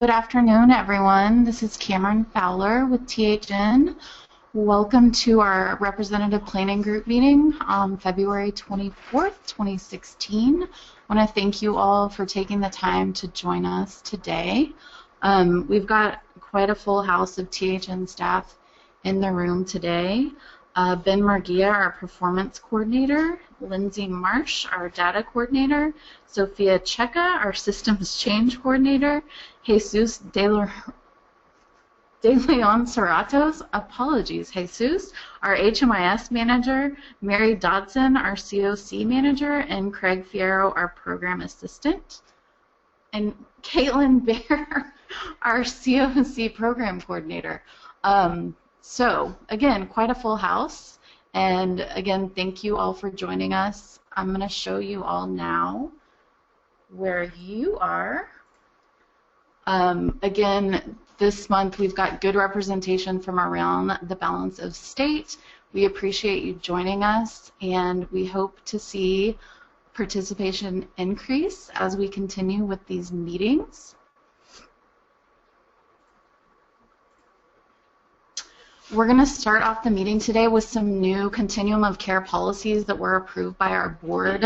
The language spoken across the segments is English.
Good afternoon, everyone. This is Cameron Fowler with THN. Welcome to our Representative Planning Group meeting on February 24th, 2016. I want to thank you all for taking the time to join us today. We've got quite a full house of THN staff in the room today. Ben Murguia, our Performance Coordinator, Lindsay Marsh, our Data Coordinator, Sophia Checa, our Systems Change Coordinator, Jesus De Leon Serratos, apologies, Jesus, our HMIS Manager, Mary Dodson, our COC Manager, and Craig Fierro, our Program Assistant, and Caitlin Bear, our COC Program Coordinator. So, again, quite a full house, and again, thank you all for joining us. I'm going to show you all now where you are. Again, this month we've got good representation from around the balance of state. We appreciate you joining us, and we hope to see participation increase as we continue with these meetings. We're going to start off the meeting today with some new continuum of care policies that were approved by our board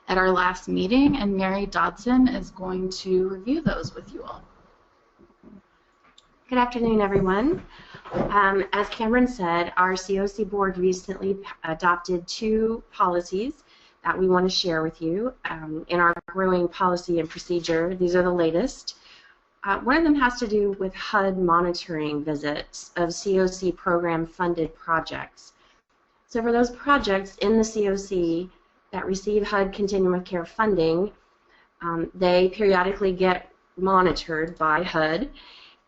at our last meeting, and Mary Dodson is going to review those with you all. Good afternoon, everyone. As Cameron said, our COC board recently adopted two policies that we want to share with you in our growing policy and procedure. These are the latest. One of them has to do with HUD monitoring visits of COC program-funded projects. So for those projects in the COC that receive HUD Continuum of Care funding, they periodically get monitored by HUD,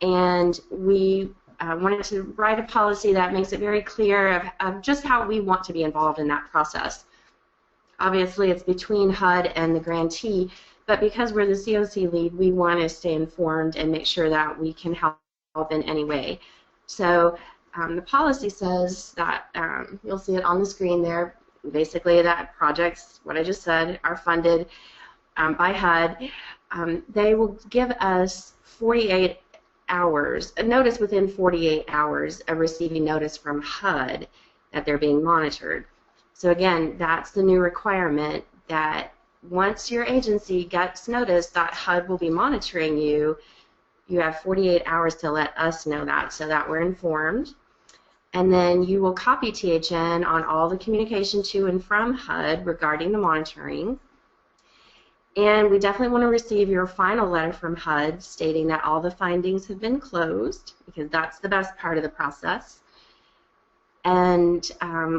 and we wanted to write a policy that makes it very clear of just how we want to be involved in that process. Obviously, it's between HUD and the grantee, but because we're the COC lead, we want to stay informed and make sure that we can help in any way. So the policy says that, you'll see it on the screen there, basically that projects, what I just said, are funded by HUD. They will give us 48 hours, a notice within 48 hours of receiving notice from HUD that they're being monitored. So again, that's the new requirement, that once your agency gets notice that HUD will be monitoring you, you have 48 hours to let us know that so that we're informed. And then you will copy THN on all the communication to and from HUD regarding the monitoring. And we definitely want to receive your final letter from HUD stating that all the findings have been closed, because that's the best part of the process. And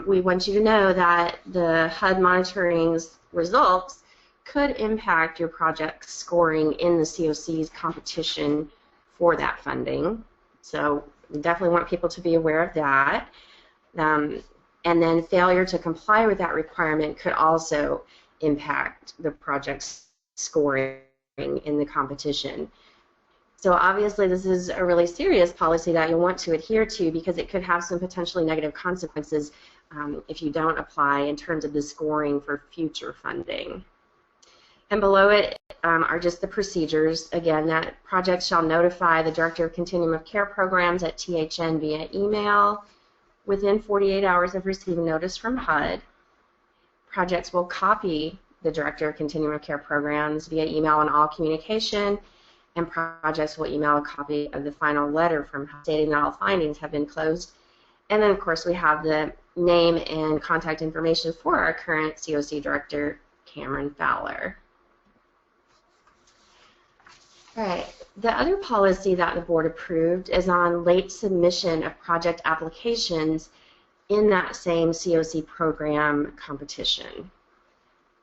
we want you to know that the HUD monitoring's results could impact your project scoring in the COC's competition for that funding. So we definitely want people to be aware of that. And then failure to comply with that requirement could also impact the project's scoring in the competition. So obviously this is a really serious policy that you'll want to adhere to, because it could have some potentially negative consequences if you don't apply in terms of the scoring for future funding. And below it are just the procedures. Again, that projects shall notify the Director of Continuum of Care Programs at THN via email within 48 hours of receiving notice from HUD. Projects will copy the Director of Continuum of Care Programs via email on all communication, and projects will email a copy of the final letter from HUD stating that all findings have been closed. And then, of course, we have the name and contact information for our current COC Director, Cameron Fowler. All right, the other policy that the board approved is on late submission of project applications in that same COC program competition.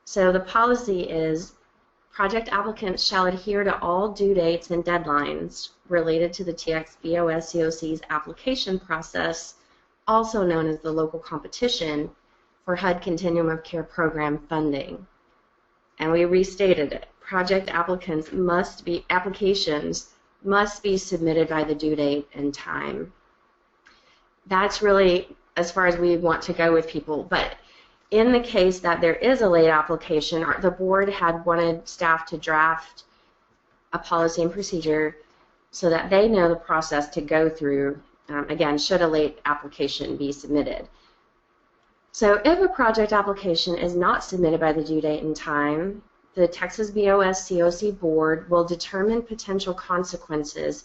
So the policy is project applicants shall adhere to all due dates and deadlines related to the TXBOS COC's application process, also known as the local competition for HUD Continuum of Care program funding. And we restated it. Project applications must be submitted by the due date and time. That's really as far as we want to go with people. But in the case that there is a late application, the board had wanted staff to draft a policy and procedure so that they know the process to go through, again, should a late application be submitted. So if a project application is not submitted by the due date in time, the Texas BOS COC board will determine potential consequences,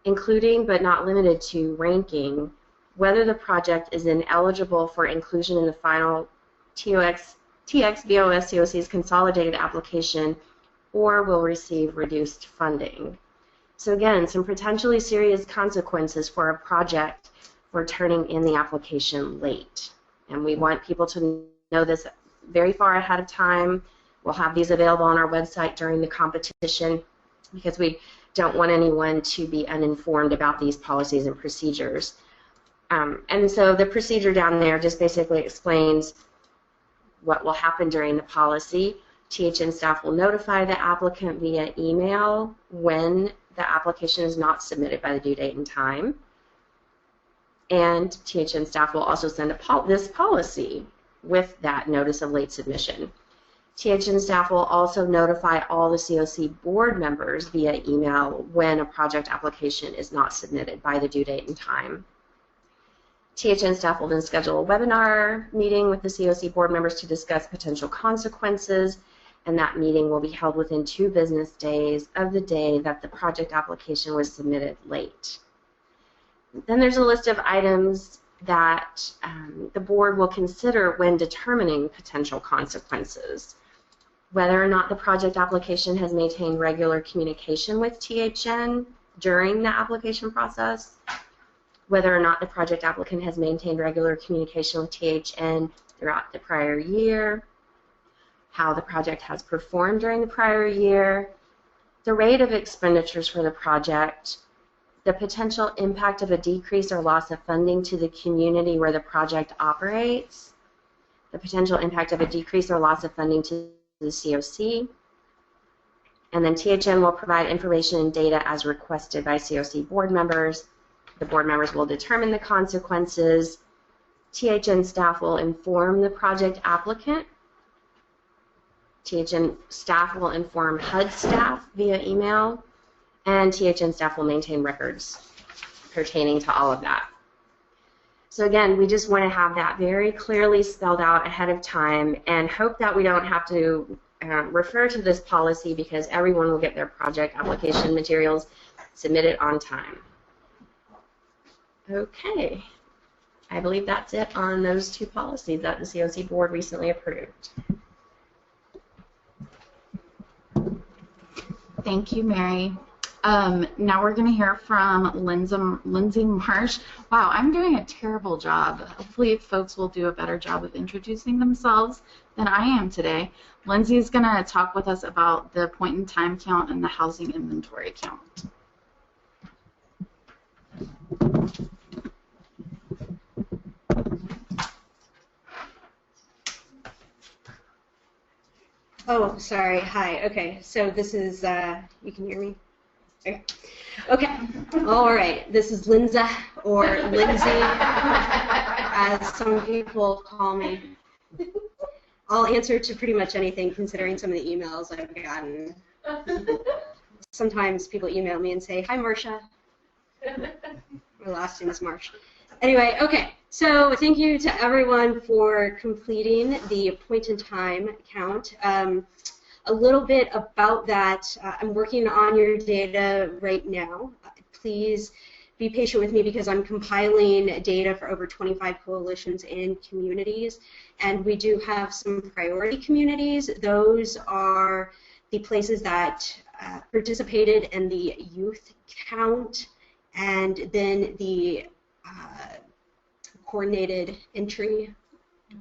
including but not limited to ranking whether the project is ineligible for inclusion in the final TX BOS COC's consolidated application or will receive reduced funding. So again, some potentially serious consequences for a project for turning in the application late. And we want people to know this very far ahead of time. We'll have these available on our website during the competition because we don't want anyone to be uninformed about these policies and procedures. And so the procedure down there just basically explains what will happen during the policy. THN staff will notify the applicant via email when the application is not submitted by the due date and time. And THN staff will also send this policy with that notice of late submission. THN staff will also notify all the COC board members via email when a project application is not submitted by the due date and time. THN staff will then schedule a webinar meeting with the COC board members to discuss potential consequences, and that meeting will be held within 2 business days of the day that the project application was submitted late. Then there's a list of items that the board will consider when determining potential consequences. Whether or not the project application has maintained regular communication with THN during the application process, whether or not the project applicant has maintained regular communication with THN throughout the prior year, how the project has performed during the prior year, the rate of expenditures for the project, the potential impact of a decrease or loss of funding to the community where the project operates, the potential impact of a decrease or loss of funding to the COC, and then THN will provide information and data as requested by COC board members. The board members will determine the consequences. THN staff will inform the project applicant. THN staff will inform HUD staff via email, and THN staff will maintain records pertaining to all of that. So again, we just want to have that very clearly spelled out ahead of time and hope that we don't have to refer to this policy because everyone will get their project application materials submitted on time. Okay, I believe that's it on those 2 policies that the COC board recently approved. Thank you, Mary. Now we're going to hear from Lindsay Marsh. Wow, I'm doing a terrible job. Hopefully folks will do a better job of introducing themselves than I am today. Lindsay is going to talk with us about the point-in-time count and the housing inventory count. Oh, sorry. Hi. Okay. So this is, you can hear me? Okay. Okay. All right. This is Lindsay, or Lindsay, as some people call me. I'll answer to pretty much anything considering some of the emails I've gotten. Sometimes people email me and say, "Hi, Marcia." My last name is Marsh. Anyway, okay. So thank you to everyone for completing the point-in-time count. A little bit about that. I'm working on your data right now. Please be patient with me because I'm compiling data for over 25 coalitions and communities, and we do have some priority communities. Those are the places that participated in the youth count, and then the coordinated entry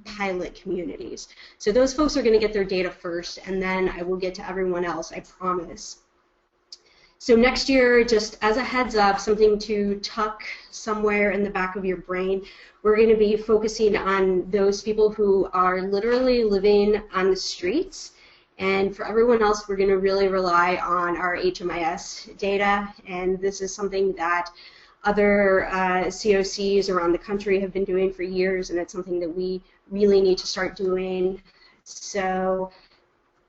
pilot communities. So those folks are going to get their data first, and then I will get to everyone else, I promise. So next year, just as a heads up, something to tuck somewhere in the back of your brain, we're going to be focusing on those people who are literally living on the streets. And for everyone else, we're going to really rely on our HMIS data, and this is something that other COCs around the country have been doing for years, and it's something that we really need to start doing. So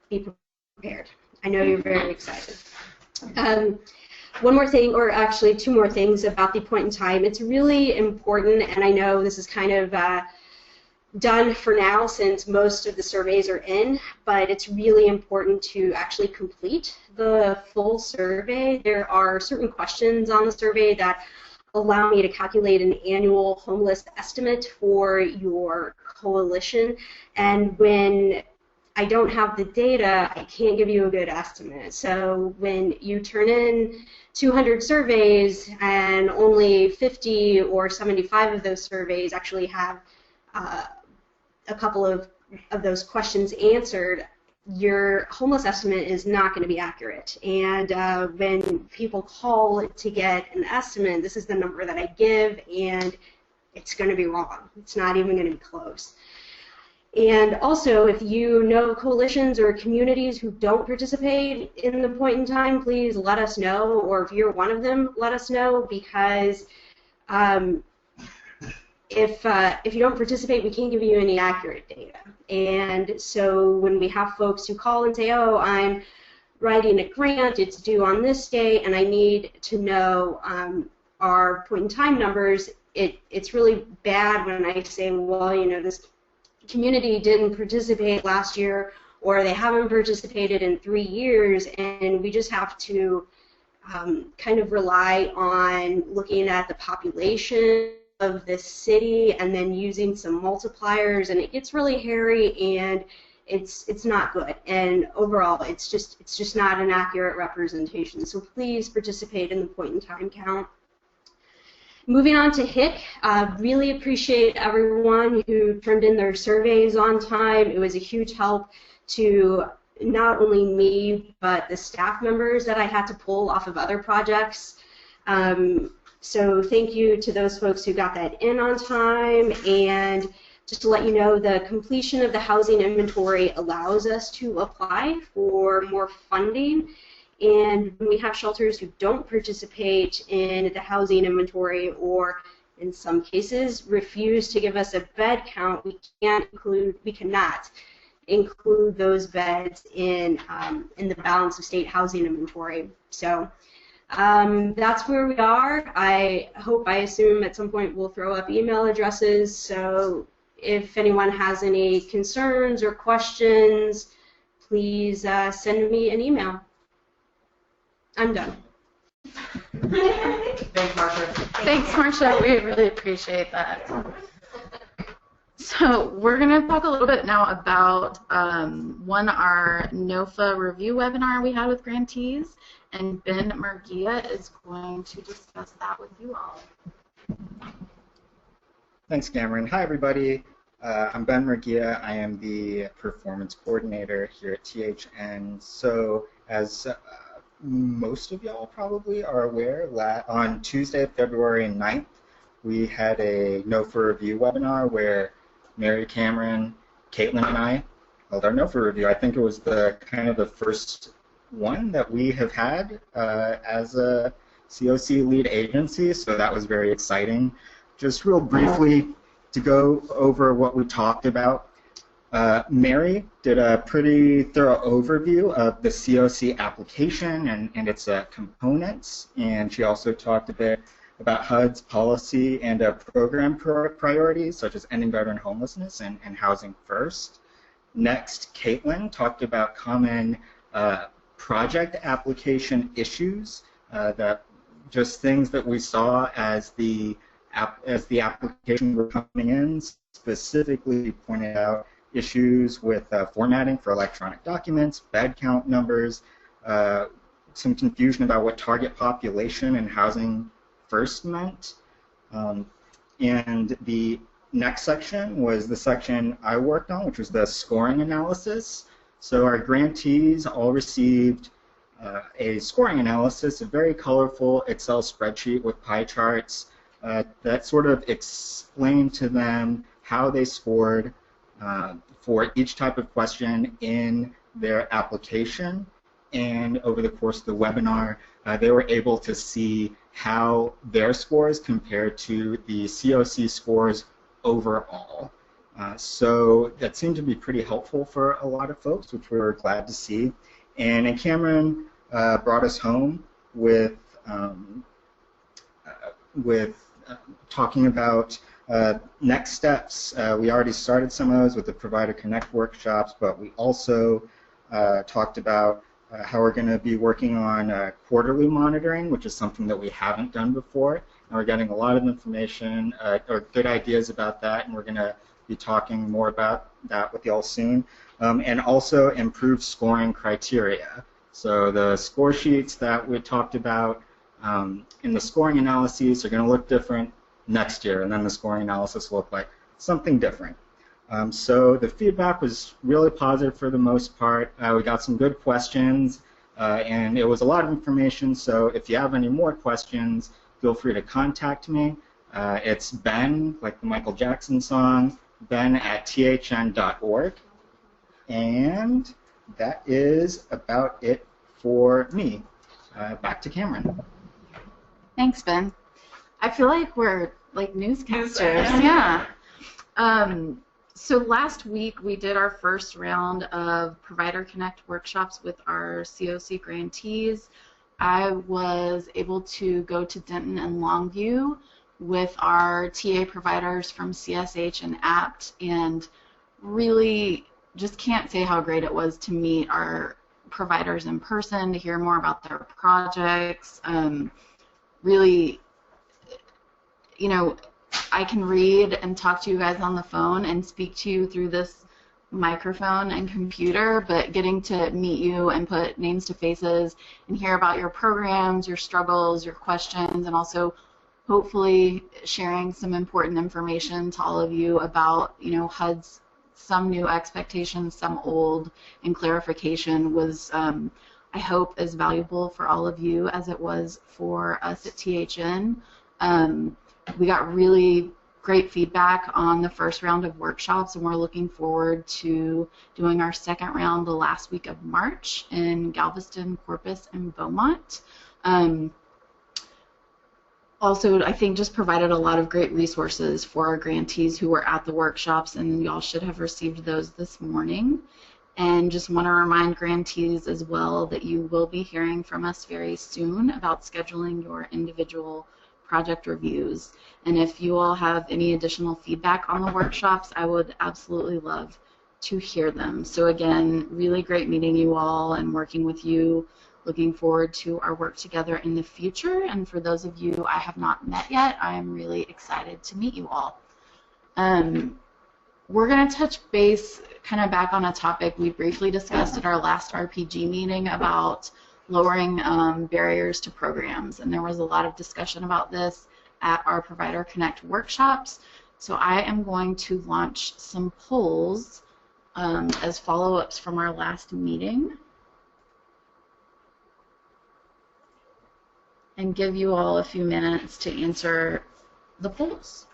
be prepared. I know you're very excited. one more thing, or actually two more things about the point in time. It's really important, and I know this is kind of done for now since most of the surveys are in, but it's really important to actually complete the full survey. There are certain questions on the survey that allow me to calculate an annual homeless estimate for your coalition, and when I don't have the data, I can't give you a good estimate. So when you turn in 200 surveys and only 50 or 75 of those surveys actually have a couple of those questions answered, your homeless estimate is not going to be accurate. And when people call to get an estimate, this is the number that I give, and it's going to be wrong. It's not even going to be close. And also, if you know coalitions or communities who don't participate in the point in time, please let us know, or if you're one of them, let us know, because if you don't participate, we can't give you any accurate data. And so when we have folks who call and say, oh, I'm writing a grant, it's due on this day, and I need to know our point in time numbers, it's really bad when I say, well, you know, this community didn't participate last year, or they haven't participated in 3 years, and we just have to kind of rely on looking at the population of the city and then using some multipliers, and it gets really hairy, and it's not good, and overall it's just not an accurate representation. So please participate in the point in time count. Moving on to HIC, really appreciate everyone who turned in their surveys on time. It was a huge help to not only me, but the staff members that I had to pull off of other projects. So thank you to those folks who got that in on time. And just to let you know, the completion of the housing inventory allows us to apply for more funding. And when we have shelters who don't participate in the housing inventory, or in some cases refuse to give us a bed count, we cannot include those beds in the balance of state housing inventory. So that's where we are. I assume at some point we'll throw up email addresses, so if anyone has any concerns or questions, please send me an email. I'm done. Thanks, Marcia. Thanks, Marcia. We really appreciate that. So we're going to talk a little bit now about our NOFA review webinar we had with grantees, and Ben Murguia is going to discuss that with you all. Thanks, Cameron. Hi, everybody. I'm Ben Murguia. I am the performance coordinator here at THN. So as most of y'all probably are aware, on Tuesday, February 9th, we had a NOFA review webinar where Mary, Cameron, Caitlin, and I held our NOFA review. I think it was the first one that we have had as a COC lead agency, so that was very exciting. Just real briefly to go over what we talked about. Mary did a pretty thorough overview of the COC application and its components, and she also talked a bit about HUD's policy and program priorities, such as ending veteran homelessness and housing first. Next, Caitlin talked about common project application issues, that just things that we saw as the application were coming in. Specifically pointed out issues with formatting for electronic documents, bed count numbers, some confusion about what target population and housing first meant. And the next section was the section I worked on, which was the scoring analysis. So our grantees all received a scoring analysis, a very colorful Excel spreadsheet with pie charts that sort of explained to them how they scored for each type of question in their application. And over the course of the webinar, they were able to see how their scores compared to the COC scores overall. So that seemed to be pretty helpful for a lot of folks, which we were glad to see. And Cameron brought us home with um, with talking about next steps. We already started some of those with the Provider Connect workshops, but we also talked about how we're going to be working on quarterly monitoring, which is something that we haven't done before. And we're getting a lot of information or good ideas about that, and we're going to be talking more about that with y'all soon. And also improve scoring criteria. So the score sheets that we talked about in the scoring analyses are going to look different next year, and then the scoring analysis will look like something different. So the feedback was really positive for the most part. We got some good questions, and it was a lot of information, so if you have any more questions, feel free to contact me. It's Ben, like the Michael Jackson song, ben@thn.org. And that is about it for me. Back to Cameron. Thanks, Ben. I feel like we're like newscasters. Yeah. So last week we did our first round of Provider Connect workshops with our COC grantees. I was able to go to Denton and Longview with our TA providers from CSH and APT, and really just can't say how great it was to meet our providers in person, to hear more about their projects. Really, you know, I can read and talk to you guys on the phone and speak to you through this microphone and computer, but getting to meet you and put names to faces and hear about your programs, your struggles, your questions, and also hopefully sharing some important information to all of you about, you know, HUD's some new expectations, some old, and clarification was, I hope, as valuable for all of you as it was for us at THN. We got really great feedback on the first round of workshops, and we're looking forward to doing our second round the last week of March in Galveston, Corpus, and Beaumont. Also, I think just provided a lot of great resources for our grantees who were at the workshops, and y'all should have received those this morning. And just want to remind grantees as well that you will be hearing from us very soon about scheduling your individual project reviews. And if you all have any additional feedback on the workshops, I would absolutely love to hear them. So again, really great meeting you all and working with you. Looking forward to our work together in the future. And for those of you I have not met yet, I am really excited to meet you all. We're going to touch base kind of back on a topic we briefly discussed at our last RPG meeting about lowering barriers to programs, and there was a lot of discussion about this at our Provider Connect workshops. So I am going to launch some polls as follow-ups from our last meeting and give you all a few minutes to answer the polls.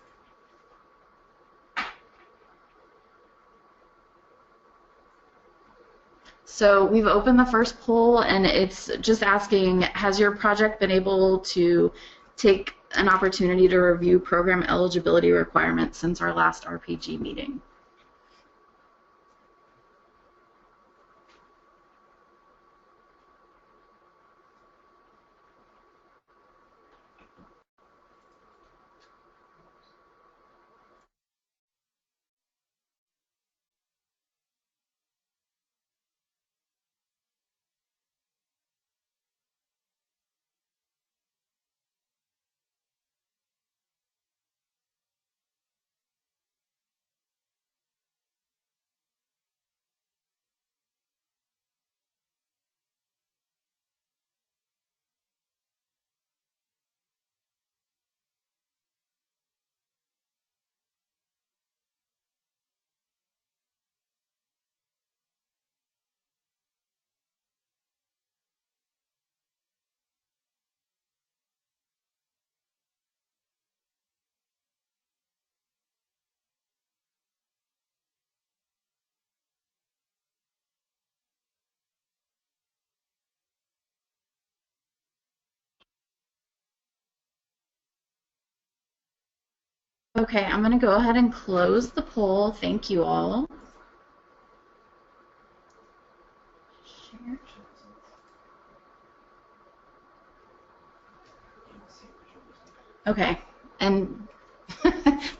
So we've opened the first poll, and it's just asking, has your project been able to take an opportunity to review program eligibility requirements since our last RPG meeting? Okay, I'm going to go ahead and close the poll. Thank you all. Okay, and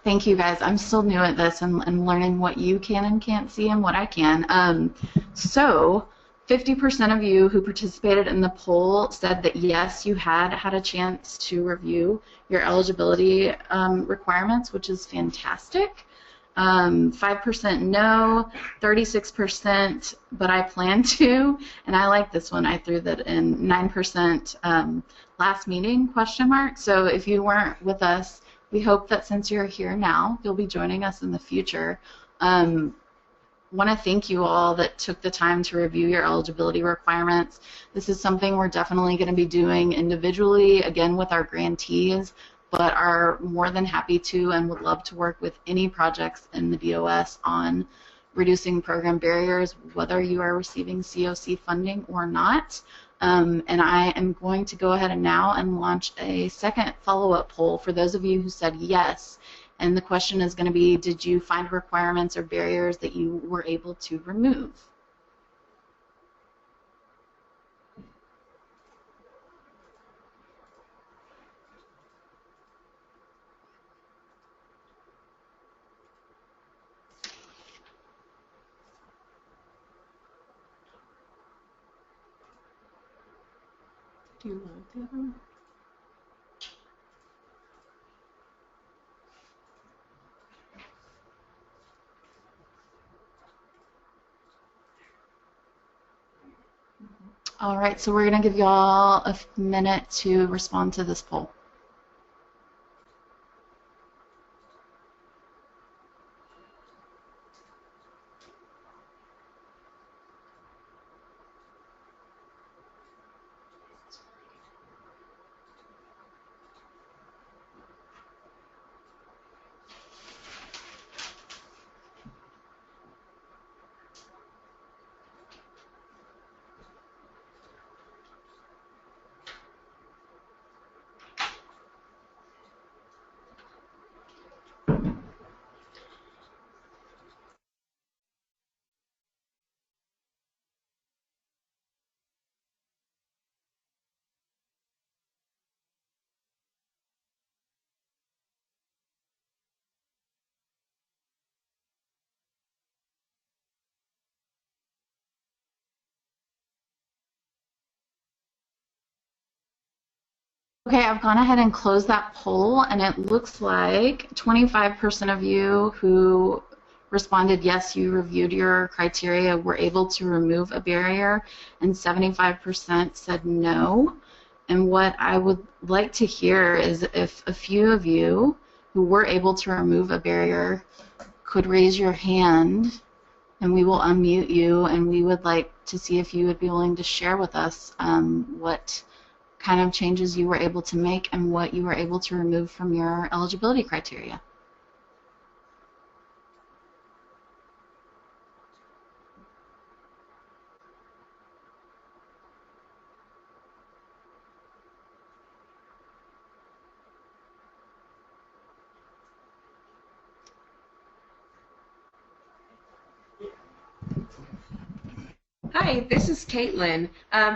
thank you guys. I'm still new at this and learning what you can and can't see and what I can. So 50% of you who participated in the poll said that yes, you had a chance to review your eligibility requirements, which is fantastic. 5% no, 36% but I plan to, and I like this one. I threw that in. 9% last meeting ? So if you weren't with us, we hope that since you're here now, you'll be joining us in the future. Want to thank you all that took the time to review your eligibility requirements. This is something we're definitely going to be doing individually, again with our grantees, but are more than happy to and would love to work with any projects in the DOS on reducing program barriers, whether you are receiving COC funding or not. And I am going to go ahead and now and launch a second follow-up poll for those of you who said yes. And the question is going to be, did you find requirements or barriers that you were able to remove? Do you want the other one? All right, so we're going to give y'all a minute to respond to this poll. Okay, I've gone ahead and closed that poll, and it looks like 25% of you who responded yes, you reviewed your criteria, were able to remove a barrier, and 75% said no. And what I would like to hear is if a few of you who were able to remove a barrier could raise your hand, and we will unmute you, and we would like to see if you would be willing to share with us what kind of changes you were able to make and what you were able to remove from your eligibility criteria. Hi, this is Caitlin.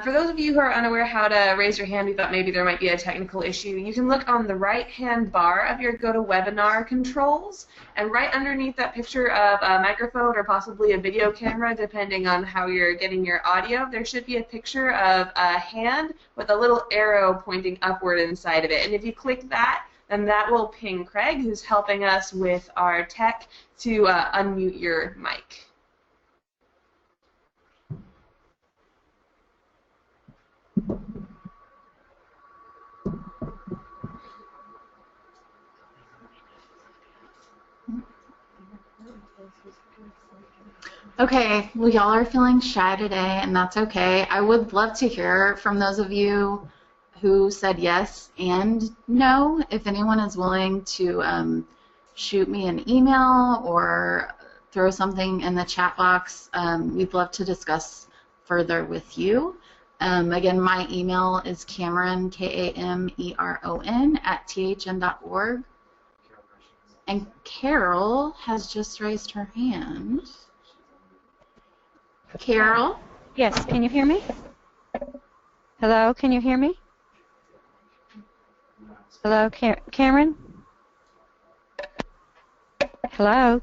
For those of you who are unaware how to raise your hand, we thought maybe there might be a technical issue. You can look on the right-hand bar of your GoToWebinar controls, and right underneath that picture of a microphone or possibly a video camera, depending on how you're getting your audio, there should be a picture of a hand with a little arrow pointing upward inside of it. And if you click that, then that will ping Craig, who's helping us with our tech, to unmute your mic. Okay, well, y'all are feeling shy today, and that's okay. I would love to hear from those of you who said yes and no. If anyone is willing to shoot me an email or throw something in the chat box, we'd love to discuss further with you. Again, my email is Cameron, Kameron, @thn.org. And Carol has just raised her hand. Carol? Yes, can you hear me? Hello, can you hear me? Hello, Cameron? Hello?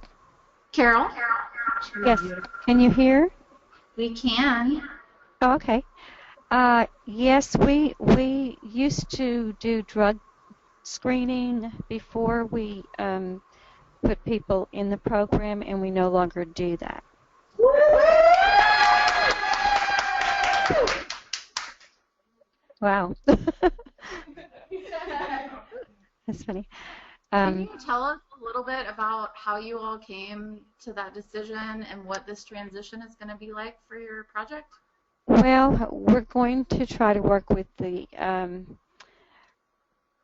Carol? Yes, can you hear? We can. Oh, okay. Yes, we used to do drug screening before we put people in the program, and we no longer do that. Wow. That's funny. Can you tell us a little bit about how you all came to that decision and what this transition is going to be like for your project? Well, we're going to try to work with the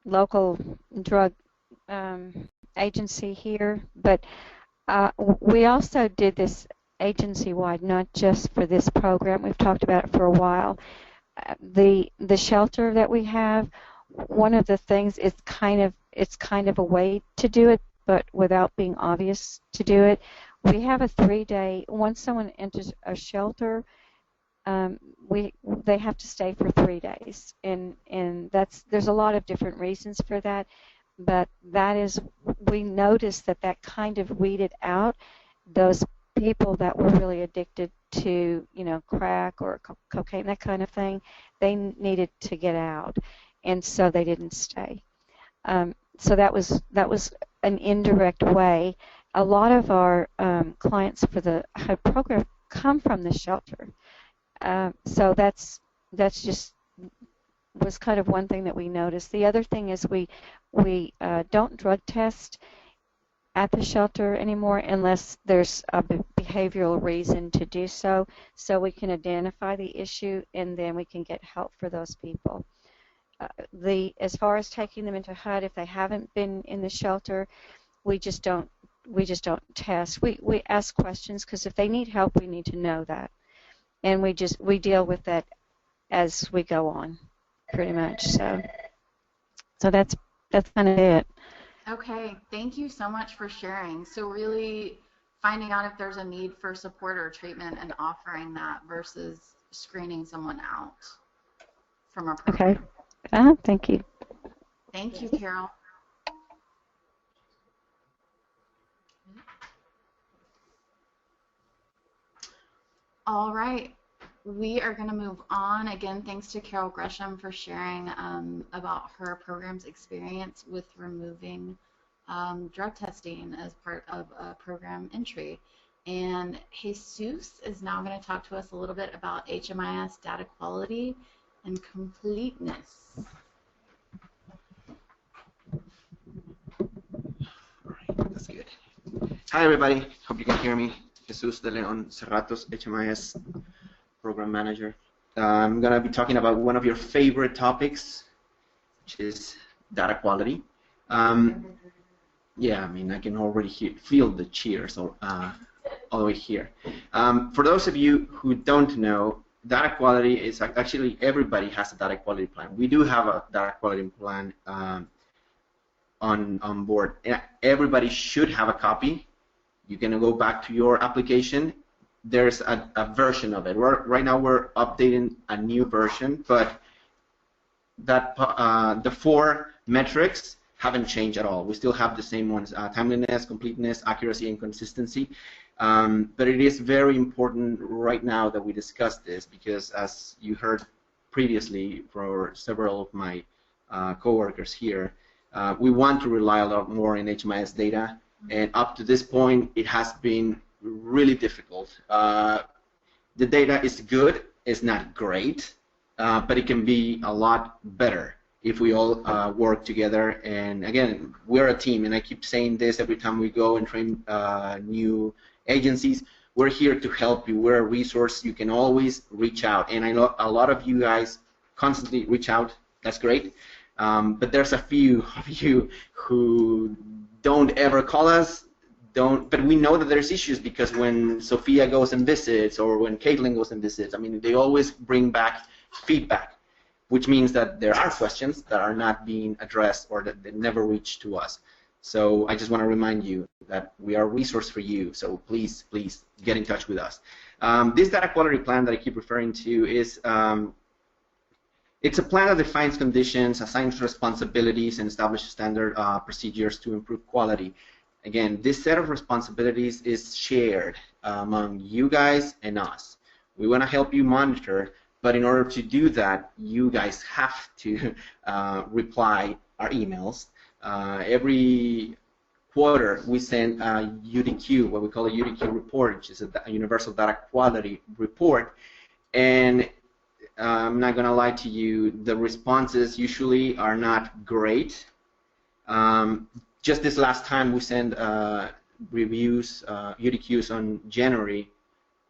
local drug agency here, but we also did this agency-wide, not just for this program. We've talked about it for a while. The shelter that we have, one of the things is it's kind of a way to do it, but without being obvious to do it. We have a 3-day. Once someone enters a shelter, they have to stay for 3 days, and there's a lot of different reasons for that, but that is, we noticed that kind of weeded out those people that were really addicted to, crack or cocaine, that kind of thing. They needed to get out, and so they didn't stay. So that was an indirect way. A lot of our clients for the HUD program come from the shelter. So that's just was kind of one thing that we noticed. The other thing is we don't drug test at the shelter anymore unless there's a behavioral reason to do so. So we can identify the issue and then we can get help for those people. As far as taking them into HUD, if they haven't been in the shelter, we just don't test. We ask questions because if they need help, we need to know that. And we deal with that as we go on, pretty much. So that's kind of it. Okay, thank you so much for sharing. So really finding out if there's a need for support or treatment and offering that versus screening someone out from our program. Okay. Thank you. Thank you, Carol. All right, we are going to move on. Again, thanks to Carol Gresham for sharing about her program's experience with removing drug testing as part of a program entry. And Jesus is now going to talk to us a little bit about HMIS data quality and completeness. All right, that's good. Hi, everybody. Hope you can hear me. Jesus de Leon Serratos, HMIS Program Manager. I'm going to be talking about one of your favorite topics, which is data quality. Yeah, I mean, I can already feel the cheers all the way here. For those of you who don't know, data quality is actually, everybody has a data quality plan. We do have a data quality plan on board. Everybody should have a copy. You can go back to your application. There's a version of it. Right now we're updating a new version, but that the 4 metrics haven't changed at all. We still have the same ones: timeliness, completeness, accuracy, and consistency. But it is very important right now that we discuss this because, as you heard previously for several of my coworkers here, we want to rely a lot more in HMIS data. And up to this point, it has been really difficult. The data is good, it's not great, but it can be a lot better if we all work together. And again, we're a team, and I keep saying this every time we go and train new agencies. We're here to help you. We're a resource. You can always reach out. And I know a lot of you guys constantly reach out. That's great. But there's a few of you who don't ever call us, but we know that there's issues because when Sophia goes and visits or when Caitlin goes and visits, I mean, they always bring back feedback, which means that there are questions that are not being addressed or that they never reach to us. So I just want to remind you that we are a resource for you, so please get in touch with us. This data quality plan that I keep referring to is It's a plan that defines conditions, assigns responsibilities, and establishes standard procedures to improve quality. Again, this set of responsibilities is shared among you guys and us. We want to help you monitor, but in order to do that, you guys have to reply our emails. Every quarter, we send a UDQ, what we call a UDQ report, which is a Universal Data Quality Report. And I'm not going to lie to you, the responses usually are not great. Just this last time, we sent reviews, UDQs on January.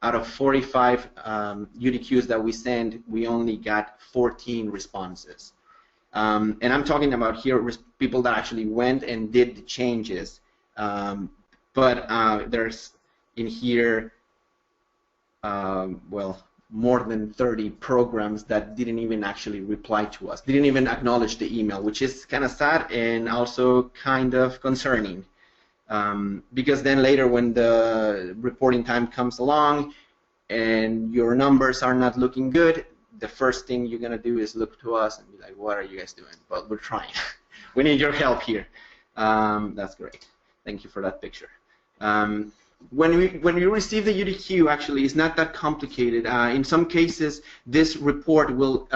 Out of 45 UDQs that we sent, we only got 14 responses. And I'm talking about here people that actually went and did the changes. But there's in here, well, more than 30 programs that didn't even actually reply to us, didn't even acknowledge the email, which is kind of sad and also kind of concerning. Because then later when the reporting time comes along and your numbers are not looking good, the first thing you're going to do is look to us and be like, what are you guys doing? But we're trying. We need your help here. That's great. Thank you for that picture. When we receive the UDQ, actually, it's not that complicated. In some cases, this report will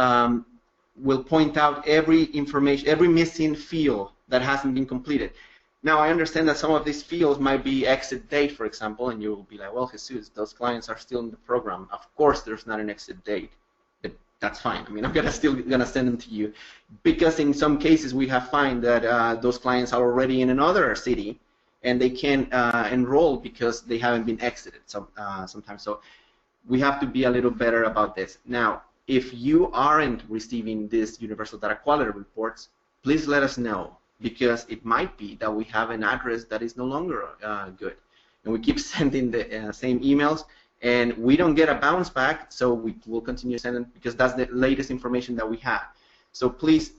point out every information, every missing field that hasn't been completed. Now, I understand that some of these fields might be exit date, for example, and you will be like, well, Jesus, those clients are still in the program. Of course, there's not an exit date. But that's fine. I mean, I'm still gonna send them to you, because in some cases we have found that those clients are already in another city, and they can't enroll because they haven't been exited sometimes. So we have to be a little better about this. Now, if you aren't receiving these Universal Data Quality Reports, please let us know, because it might be that we have an address that is no longer good. And we keep sending the same emails, and we don't get a bounce back, so we will continue sending, because that's the latest information that we have. So please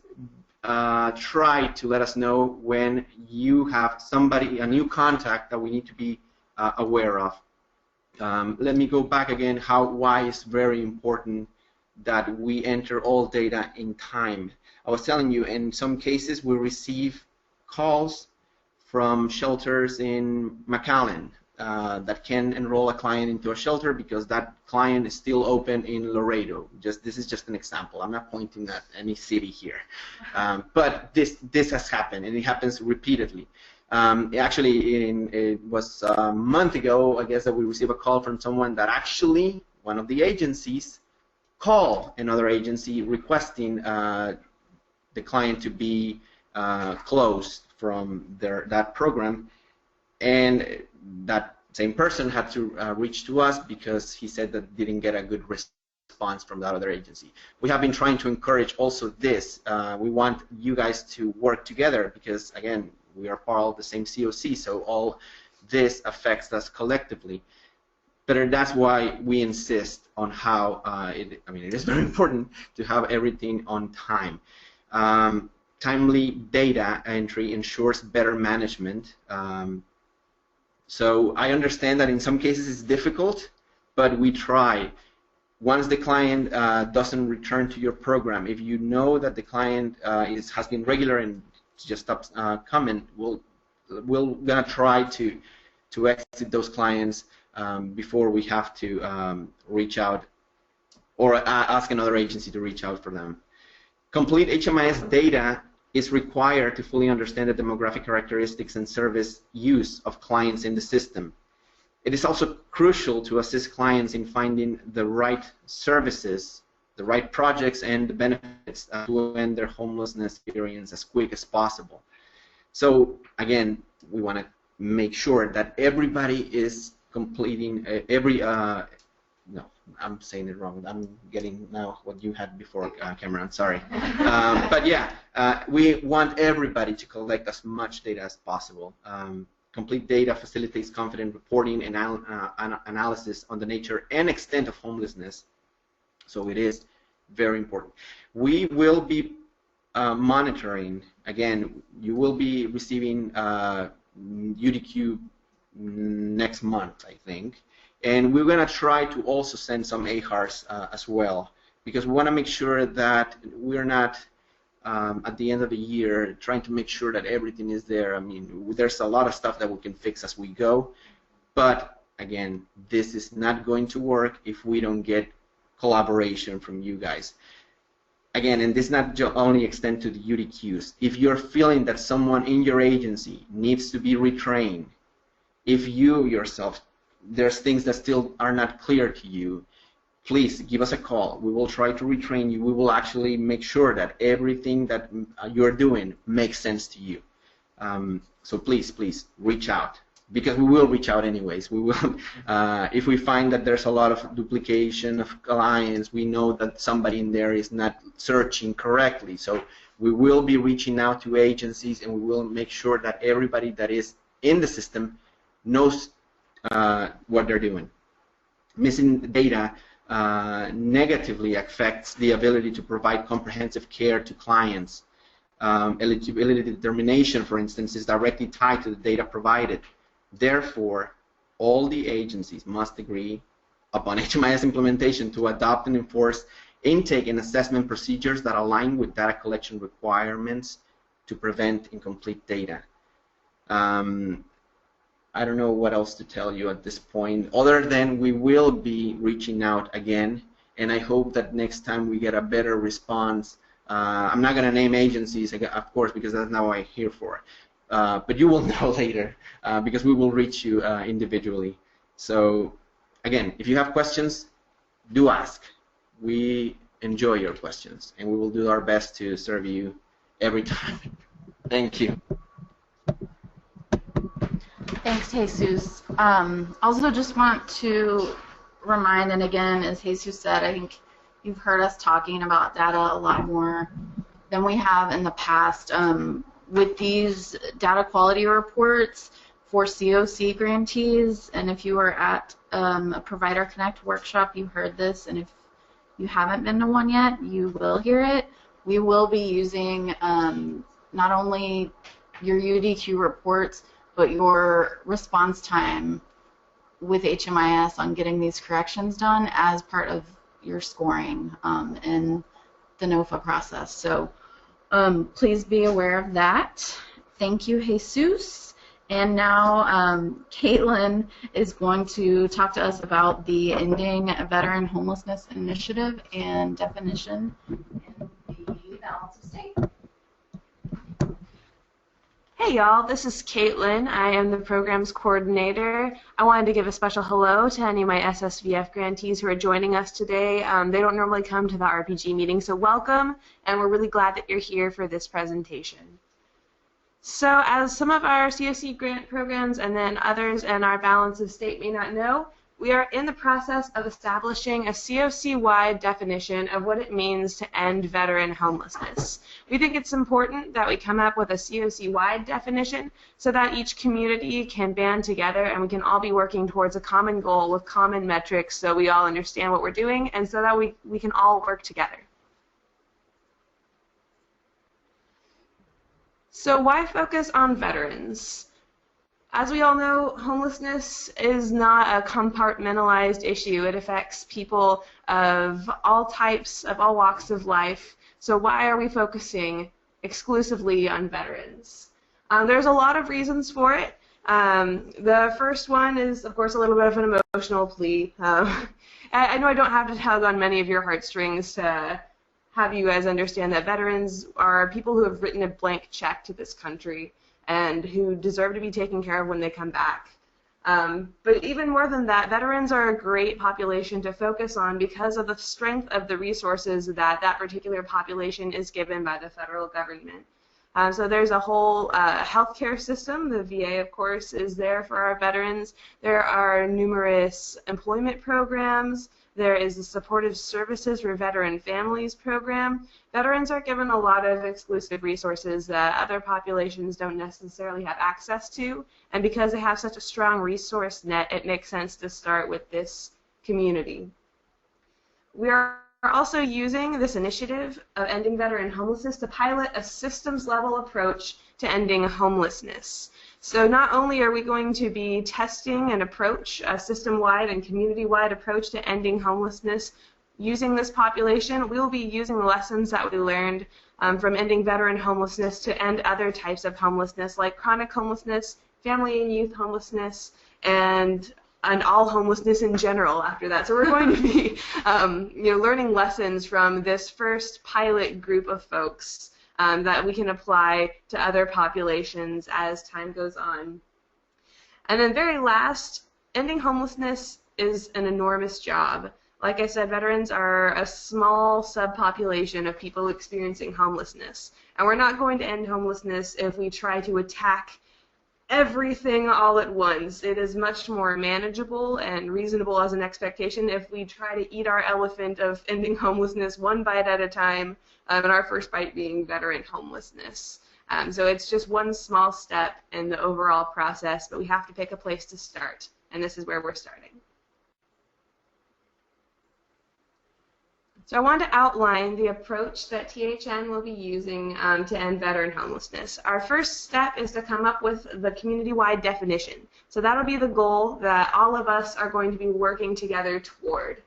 try to let us know when you have somebody, a new contact that we need to be aware of. Let me go back again, why it's very important that we enter all data in time. I was telling you, in some cases we receive calls from shelters in McAllen that can enroll a client into a shelter because that client is still open in Laredo. This is just an example. I'm not pointing at any city here, but this has happened, and it happens repeatedly. Actually, it was a month ago, I guess, that we received a call from someone that actually one of the agencies called another agency requesting the client to be closed from that program, and that same person had to reach to us because he said that didn't get a good response from that other agency. We have been trying to encourage also this. We want you guys to work together because, again, we are part of the same COC, so all this affects us collectively. But that's why we insist on how, it is very important to have everything on time. Timely data entry ensures better management. So I understand that in some cases it's difficult, but we try. Once the client doesn't return to your program, if you know that the client has been regular and just stops coming, we're gonna try to exit those clients before we have to reach out or ask another agency to reach out for them. Complete HMIS data is required to fully understand the demographic characteristics and service use of clients in the system. It is also crucial to assist clients in finding the right services, the right projects, and the benefits to end their homelessness experience as quick as possible. So again, we want to make sure that everybody is completing no, I'm saying it wrong. I'm getting now what you had before, Cameron. Sorry. But yeah, we want everybody to collect as much data as possible. Complete data facilitates confident reporting and analysis on the nature and extent of homelessness. So it is very important. We will be monitoring. Again, you will be receiving UDQ next month, I think. And we're going to try to also send some AHARs as well, because we want to make sure that we're not at the end of the year trying to make sure that everything is there. I mean, there's a lot of stuff that we can fix as we go, but again, this is not going to work if we don't get collaboration from you guys. Again, and this not only extend to the UDQs. If you're feeling that someone in your agency needs to be retrained, if you yourself, there's things that still are not clear to you, please give us a call. We will try to retrain you. We will actually make sure that everything that you're doing makes sense to you. So please, please reach out, because we will reach out anyways. We will, if we find that there's a lot of duplication of clients, we know that somebody in there is not searching correctly. So we will be reaching out to agencies, and we will make sure that everybody that is in the system knows what they're doing. Missing data negatively affects the ability to provide comprehensive care to clients. Eligibility determination, for instance, is directly tied to the data provided. Therefore, all the agencies must agree upon HMIS implementation to adopt and enforce intake and assessment procedures that align with data collection requirements to prevent incomplete data. I don't know what else to tell you at this point, other than we will be reaching out again, and I hope that next time we get a better response. I'm not going to name agencies, of course, because that's not what I'm here for. But you will know later, because we will reach you individually. So, again, if you have questions, do ask. We enjoy your questions, and we will do our best to serve you every time. Thank you. Thanks, Jesus. Also just want to remind, and again, as Jesus said, I think you've heard us talking about data a lot more than we have in the past. With these data quality reports for COC grantees, and if you were at a Provider Connect workshop, you heard this, and if you haven't been to one yet, you will hear it. We will be using not only your UDQ reports, but your response time with HMIS on getting these corrections done as part of your scoring in the NOFA process. So please be aware of that. Thank you, Jesus. And now Caitlin is going to talk to us about the Ending Veteran Homelessness Initiative and definition in the balance of state. Hey y'all, this is Caitlin. I am the programs coordinator. I wanted to give a special hello to any of my SSVF grantees who are joining us today. They don't normally come to the RPG meeting, so welcome, and we're really glad that you're here for this presentation. So as some of our COC grant programs and then others in our balance of state may not know, we are in the process of establishing a COC-wide definition of what it means to end veteran homelessness. We think it's important that we come up with a COC-wide definition so that each community can band together and we can all be working towards a common goal with common metrics so we all understand what we're doing and so that we can all work together. So why focus on veterans? As we all know, homelessness is not a compartmentalized issue. It affects people of all types, of all walks of life. So why are we focusing exclusively on veterans? There's a lot of reasons for it. The first one is, of course, a little bit of an emotional plea. I know I don't have to tug on many of your heartstrings to have you guys understand that veterans are people who have written a blank check to this country and who deserve to be taken care of when they come back. But even more than that, veterans are a great population to focus on because of the strength of the resources that that particular population is given by the federal government. So there's a whole healthcare system. The VA, of course, is there for our veterans. There are numerous employment programs. There is the Supportive Services for Veteran Families program. Veterans are given a lot of exclusive resources that other populations don't necessarily have access to, and because they have such a strong resource net, it makes sense to start with this community. We are also using this initiative of ending veteran homelessness to pilot a systems-level approach to ending homelessness. So not only are we going to be testing an approach, a system-wide and community-wide approach to ending homelessness using this population, we will be using the lessons that we learned from ending veteran homelessness to end other types of homelessness like chronic homelessness, family and youth homelessness, and all homelessness in general after that. So we're going to be learning lessons from this first pilot group of folks that we can apply to other populations as time goes on. And then very last, ending homelessness is an enormous job. Like I said, veterans are a small subpopulation of people experiencing homelessness. And we're not going to end homelessness if we try to attack everything all at once. It is much more manageable and reasonable as an expectation if we try to eat our elephant of ending homelessness one bite at a time, and our first bite being veteran homelessness. So it's just one small step in the overall process, but we have to pick a place to start, and this is where we're starting. So I want to outline the approach that THN will be using to end veteran homelessness. Our first step is to come up with the community-wide definition. So that'll be the goal that all of us are going to be working together toward.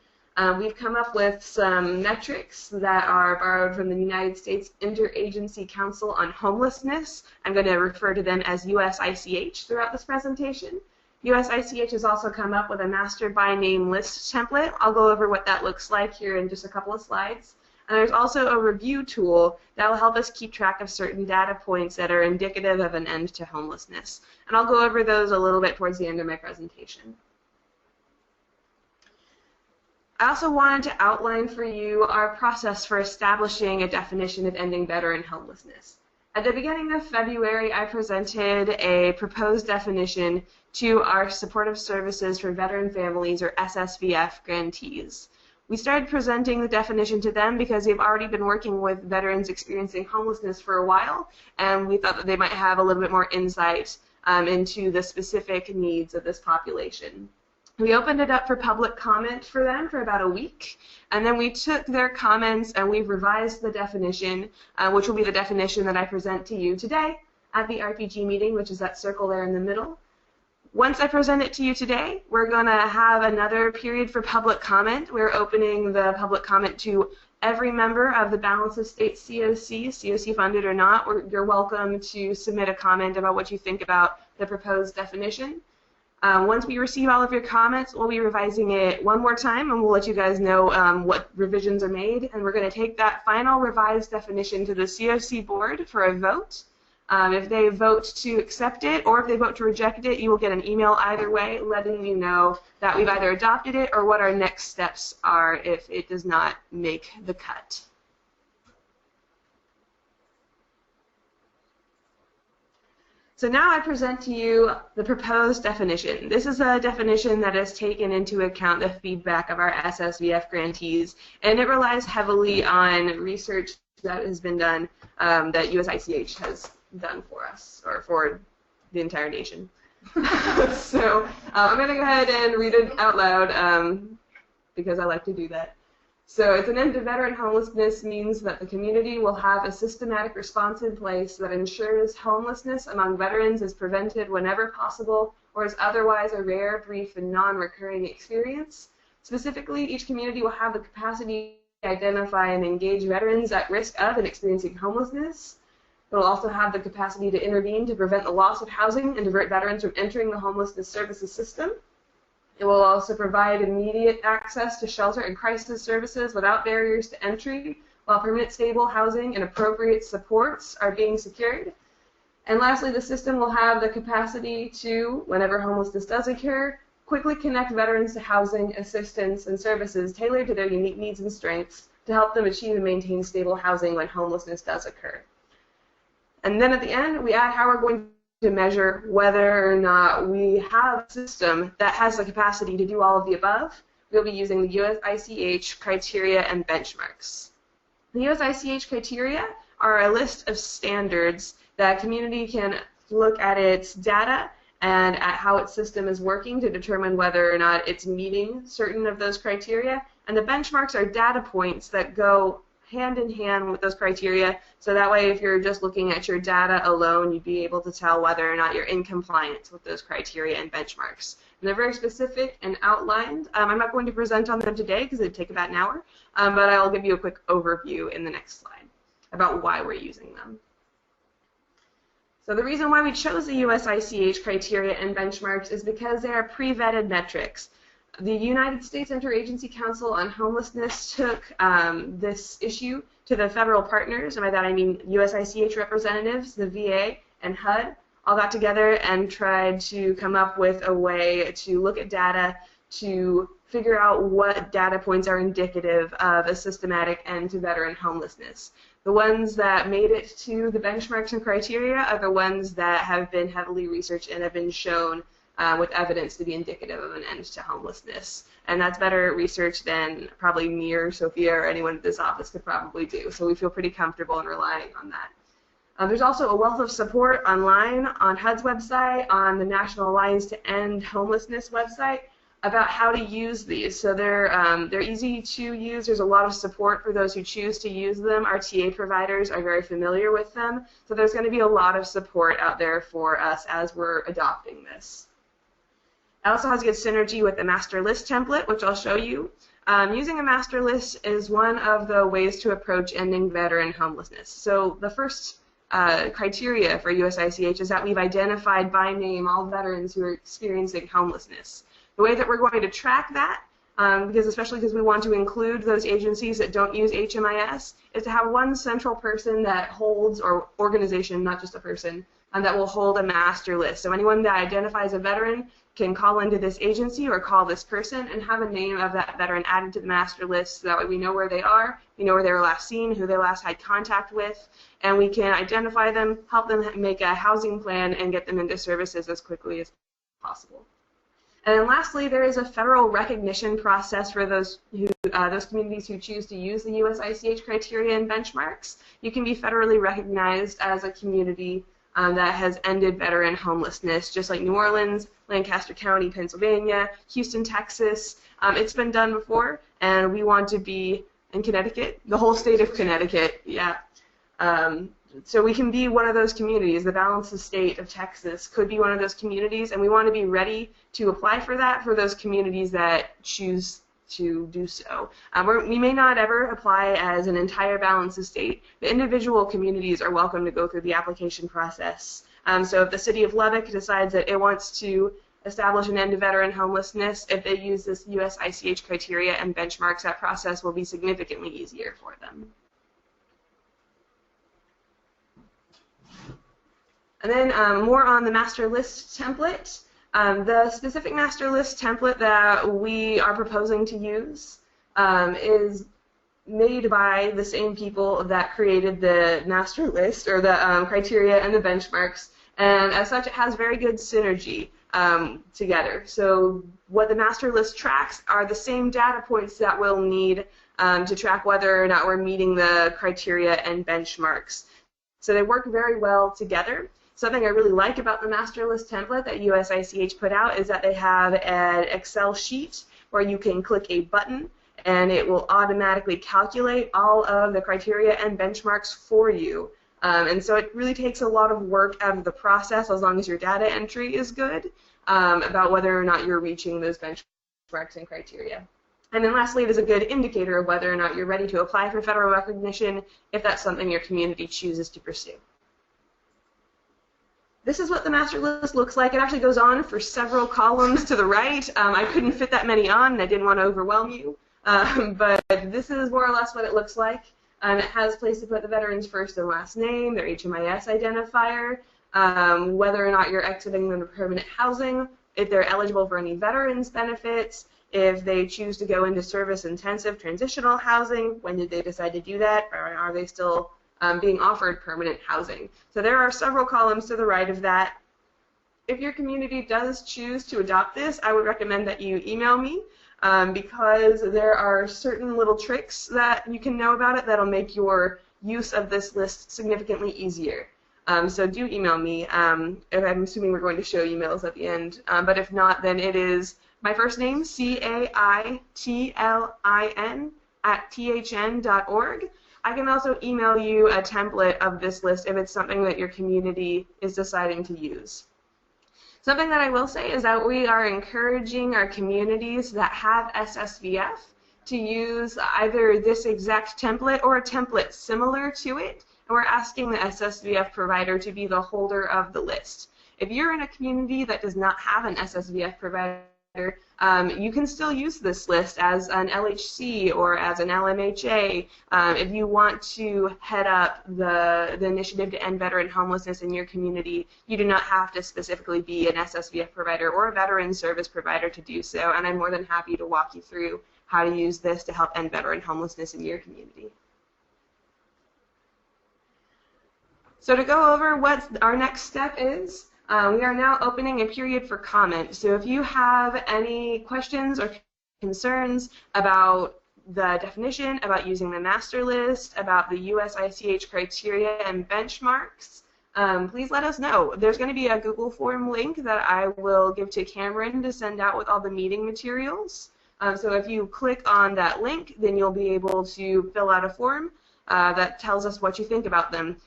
We've come up with some metrics that are borrowed from the United States Interagency Council on Homelessness. I'm going to refer to them as USICH throughout this presentation. USICH has also come up with a master by name list template. I'll go over what that looks like here in just a couple of slides. And there's also a review tool that will help us keep track of certain data points that are indicative of an end to homelessness. And I'll go over those a little bit towards the end of my presentation. I also wanted to outline for you our process for establishing a definition of ending veteran homelessness. At the beginning of February, I presented a proposed definition to our Supportive Services for Veteran Families, or SSVF, grantees. We started presenting the definition to them because they've already been working with veterans experiencing homelessness for a while, and we thought that they might have a little bit more insight into the specific needs of this population. We opened it up for public comment for them for about a week, and then we took their comments and we've revised the definition, which will be the definition that I present to you today at the RPG meeting, which is that circle there in the middle. Once I present it to you today, we're going to have another period for public comment. We're opening the public comment to every member of the Balance of State COC funded or not. You're welcome to submit a comment about what you think about the proposed definition. Once we receive all of your comments, we'll be revising it one more time, and we'll let you guys know what revisions are made. And we're going to take that final revised definition to the COC board for a vote. If they vote to accept it or if they vote to reject it, you will get an email either way letting you know that we've either adopted it or what our next steps are if it does not make the cut. So now I present to you the proposed definition. This is a definition that has taken into account the feedback of our SSVF grantees, and it relies heavily on research that has been done that USICH has done for us, or for the entire nation. So I'm going to go ahead and read it out loud because I like to do that. So it's an end to veteran homelessness means that the community will have a systematic response in place that ensures homelessness among veterans is prevented whenever possible or is otherwise a rare, brief, and non-recurring experience. Specifically, each community will have the capacity to identify and engage veterans at risk of and experiencing homelessness. It will also have the capacity to intervene to prevent the loss of housing and divert veterans from entering the homelessness services system. It will also provide immediate access to shelter and crisis services without barriers to entry, while permanent stable housing and appropriate supports are being secured. And lastly, the system will have the capacity to, whenever homelessness does occur, quickly connect veterans to housing, assistance, and services tailored to their unique needs and strengths to help them achieve and maintain stable housing when homelessness does occur. And then at the end, we add how we're going to measure whether or not we have a system that has the capacity to do all of the above. We'll be using the USICH criteria and benchmarks. The USICH criteria are a list of standards that a community can look at its data and at how its system is working to determine whether or not it's meeting certain of those criteria. And the benchmarks are data points that go hand in hand with those criteria, so that way if you're just looking at your data alone, you'd be able to tell whether or not you're in compliance with those criteria and benchmarks. And they're very specific and outlined. I'm not going to present on them today because it'd take about an hour, but I'll give you a quick overview in the next slide about why we're using them. So the reason why we chose the USICH criteria and benchmarks is because they are pre-vetted metrics. The United States Interagency Council on Homelessness took this issue to the federal partners, and by that I mean USICH representatives, the VA, and HUD, all got together and tried to come up with a way to look at data to figure out what data points are indicative of a systematic end to veteran homelessness. The ones that made it to the benchmarks and criteria are the ones that have been heavily researched and have been shown with evidence to be indicative of an end to homelessness. And that's better research than probably me or Sophia or anyone at this office could probably do. So we feel pretty comfortable in relying on that. There's also a wealth of support online on HUD's website, on the National Alliance to End Homelessness website, about how to use these. So they're easy to use. There's a lot of support for those who choose to use them. Our TA providers are very familiar with them. So there's going to be a lot of support out there for us as we're adopting this. It also has good synergy with the master list template, which I'll show you. Using a master list is one of the ways to approach ending veteran homelessness. So the first criteria for USICH is that we've identified by name all veterans who are experiencing homelessness. The way that we're going to track that, especially because we want to include those agencies that don't use HMIS, is to have one central person that holds, or organization, not just a person, that will hold a master list. So anyone that identifies a veteran can call into this agency or call this person and have a name of that veteran added to the master list, so that way we know where they are, we know where they were last seen, who they last had contact with, and we can identify them, help them make a housing plan, and get them into services as quickly as possible. And then lastly, there is a federal recognition process for those communities who choose to use the USICH criteria and benchmarks. You can be federally recognized as a community that has ended veteran homelessness, just like New Orleans, Lancaster County, Pennsylvania, Houston, Texas. It's been done before, and we want to be in Connecticut, the whole state of Connecticut, yeah. So we can be one of those communities. The Balanced State of Texas could be one of those communities, and we want to be ready to apply for that for those communities that choose to do so. We may not ever apply as an entire Balanced State, but individual communities are welcome to go through the application process. So if the city of Lubbock decides that it wants to establish an end to veteran homelessness, if they use this USICH criteria and benchmarks, that process will be significantly easier for them. And then more on the master list template. The specific master list template that we are proposing to use is made by the same people that created the master list, or the criteria and the benchmarks, and as such it has very good synergy together. So what the master list tracks are the same data points that we'll need to track whether or not we're meeting the criteria and benchmarks. So they work very well together. Something I really like about the master list template that USICH put out is that they have an Excel sheet where you can click a button and it will automatically calculate all of the criteria and benchmarks for you. And so it really takes a lot of work out of the process, as long as your data entry is good, about whether or not you're reaching those benchmarks and criteria. And then lastly, it is a good indicator of whether or not you're ready to apply for federal recognition, if that's something your community chooses to pursue. This is what the master list looks like. It actually goes on for several columns to the right. I couldn't fit that many on, and I didn't want to overwhelm you. But this is more or less what it looks like. It has a place to put the veteran's first and last name, their HMIS identifier, whether or not you're exiting them to permanent housing, if they're eligible for any veterans benefits, if they choose to go into service-intensive transitional housing, when did they decide to do that, or are they still being offered permanent housing. So there are several columns to the right of that. If your community does choose to adopt this, I would recommend that you email me, because there are certain little tricks that you can know about it that'll make your use of this list significantly easier. So do email me. I'm assuming we're going to show emails at the end, but if not, then it is my first name, CAITLIN, @THN.org. I can also email you a template of this list if it's something that your community is deciding to use. Something that I will say is that we are encouraging our communities that have SSVF to use either this exact template or a template similar to it, and we're asking the SSVF provider to be the holder of the list. If you're in a community that does not have an SSVF provider, you can still use this list as an LHC or as an LMHA. If you want to head up the initiative to end veteran homelessness in your community, you do not have to specifically be an SSVF provider or a veteran service provider to do so, and I'm more than happy to walk you through how to use this to help end veteran homelessness in your community. So to go over what our next step is, we are now opening a period for comment. So if you have any questions or concerns about the definition, about using the master list, about the USICH criteria and benchmarks, please let us know. There's going to be a Google form link that I will give to Cameron to send out with all the meeting materials. So if you click on that link, then you'll be able to fill out a form that tells us what you think about them.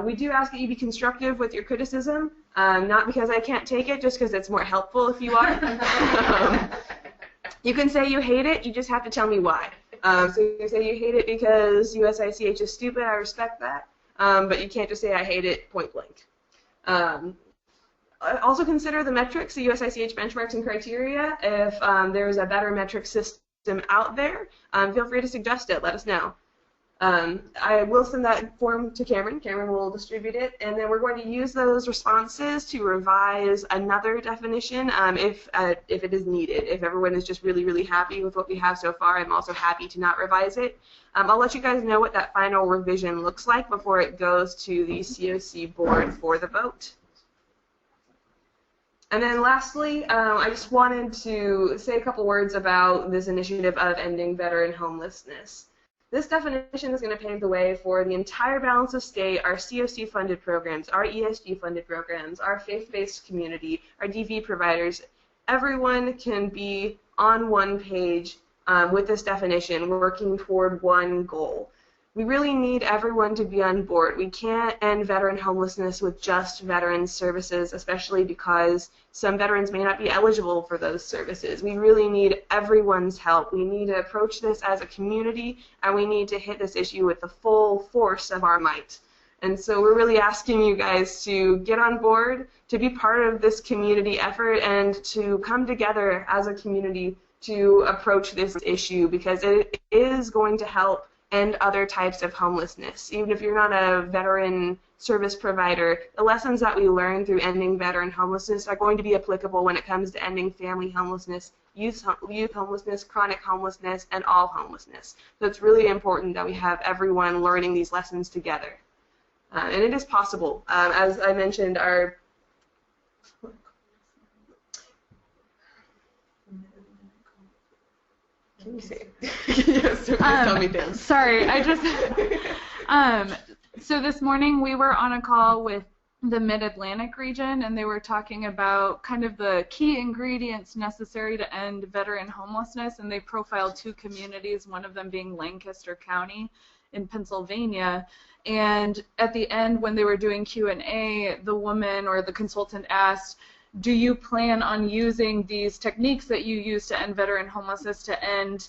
We do ask that you be constructive with your criticism, not because I can't take it, just because it's more helpful if you are. You can say you hate it, you just have to tell me why. So you can say you hate it because USICH is stupid, I respect that, but you can't just say I hate it point blank. Also consider the metrics, the USICH benchmarks and criteria. If there's a better metric system out there, feel free to suggest it, let us know. I will send that form to Cameron. Cameron will distribute it, and then we're going to use those responses to revise another definition if it is needed. If everyone is just really, really happy with what we have so far, I'm also happy to not revise it. I'll let you guys know what that final revision looks like before it goes to the COC board for the vote. And then lastly, I just wanted to say a couple words about this initiative of ending veteran homelessness. This definition is going to pave the way for the entire balance of state, our COC-funded programs, our ESG-funded programs, our faith-based community, our DV providers. Everyone can be on one page with this definition, working toward one goal. We really need everyone to be on board. We can't end veteran homelessness with just veteran services, especially because some veterans may not be eligible for those services. We really need everyone's help. We need to approach this as a community, and we need to hit this issue with the full force of our might. And so we're really asking you guys to get on board, to be part of this community effort, and to come together as a community to approach this issue, because it is going to help end other types of homelessness. Even if you're not a veteran service provider, the lessons that we learn through ending veteran homelessness are going to be applicable when it comes to ending family homelessness, youth homelessness, chronic homelessness, and all homelessness. So it's really important that we have everyone learning these lessons together. And it is possible. As I mentioned, our Can you say it? Yes, tell me things. Sorry, I just so this morning we were on a call with the Mid-Atlantic region, and they were talking about kind of the key ingredients necessary to end veteran homelessness, and they profiled two communities, one of them being Lancaster County in Pennsylvania. And at the end, when they were doing Q&A, the woman or the consultant asked, do you plan on using these techniques that you use to end veteran homelessness to end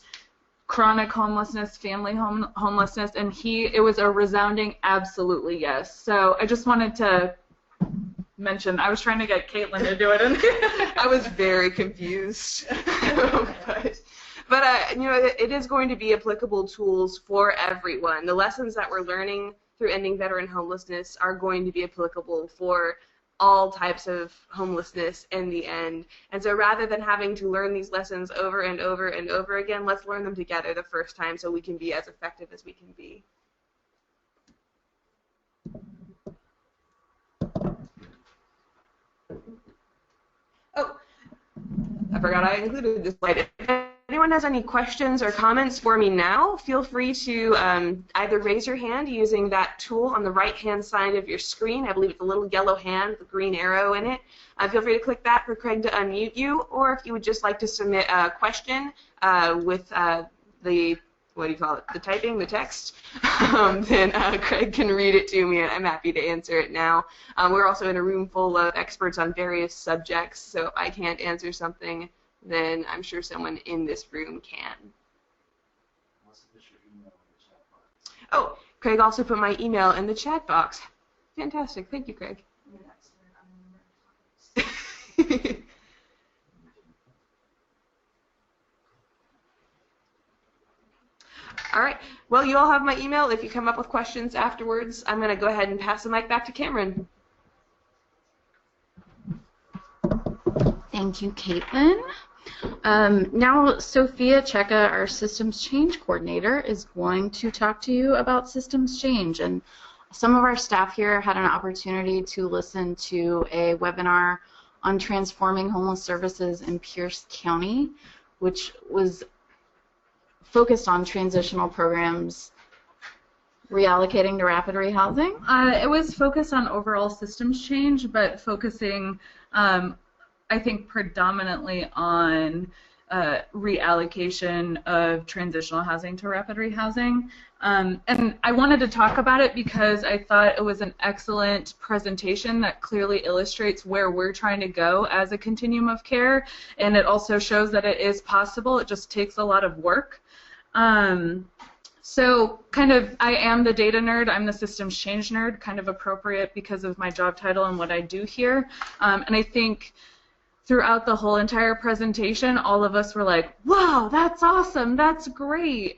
chronic homelessness, family homelessness? And it was a resounding absolutely yes. So I just wanted to mention, I was trying to get Caitlin to do it. And I was very confused. But you know, it is going to be applicable tools for everyone. The lessons that we're learning through ending veteran homelessness are going to be applicable for all types of homelessness in the end. And so rather than having to learn these lessons over and over and over again, let's learn them together the first time so we can be as effective as we can be. Oh, I forgot I included this slide. If anyone has any questions or comments for me now, feel free to either raise your hand using that tool on the right-hand side of your screen. I believe it's a little yellow hand with a green arrow in it. Feel free to click that for Craig to unmute you, or if you would just like to submit a question with what do you call it, the typing, the text, then Craig can read it to me, and I'm happy to answer it now. We're also in a room full of experts on various subjects, so if I can't answer something, then I'm sure someone in this room can. Oh, Craig also put my email in the chat box. Fantastic. Thank you, Craig. All right. Well, you all have my email. If you come up with questions afterwards, I'm going to go ahead and pass the mic back to Cameron. Thank you, Caitlin. Now, Sophia Cheka, our Systems Change Coordinator, is going to talk to you about systems change. And some of our staff here had an opportunity to listen to a webinar on transforming homeless services in Pierce County, which was focused on transitional programs reallocating to rapid rehousing. It was focused on overall systems change, but focusing, I think, predominantly on reallocation of transitional housing to rapid rehousing. And I wanted to talk about it because I thought it was an excellent presentation that clearly illustrates where we're trying to go as a continuum of care, and it also shows that it is possible. It just takes a lot of work. So kind of, I am the data nerd, I'm the systems change nerd, kind of appropriate because of my job title and what I do here. And I think throughout the whole entire presentation, all of us were like, wow, that's awesome, that's great.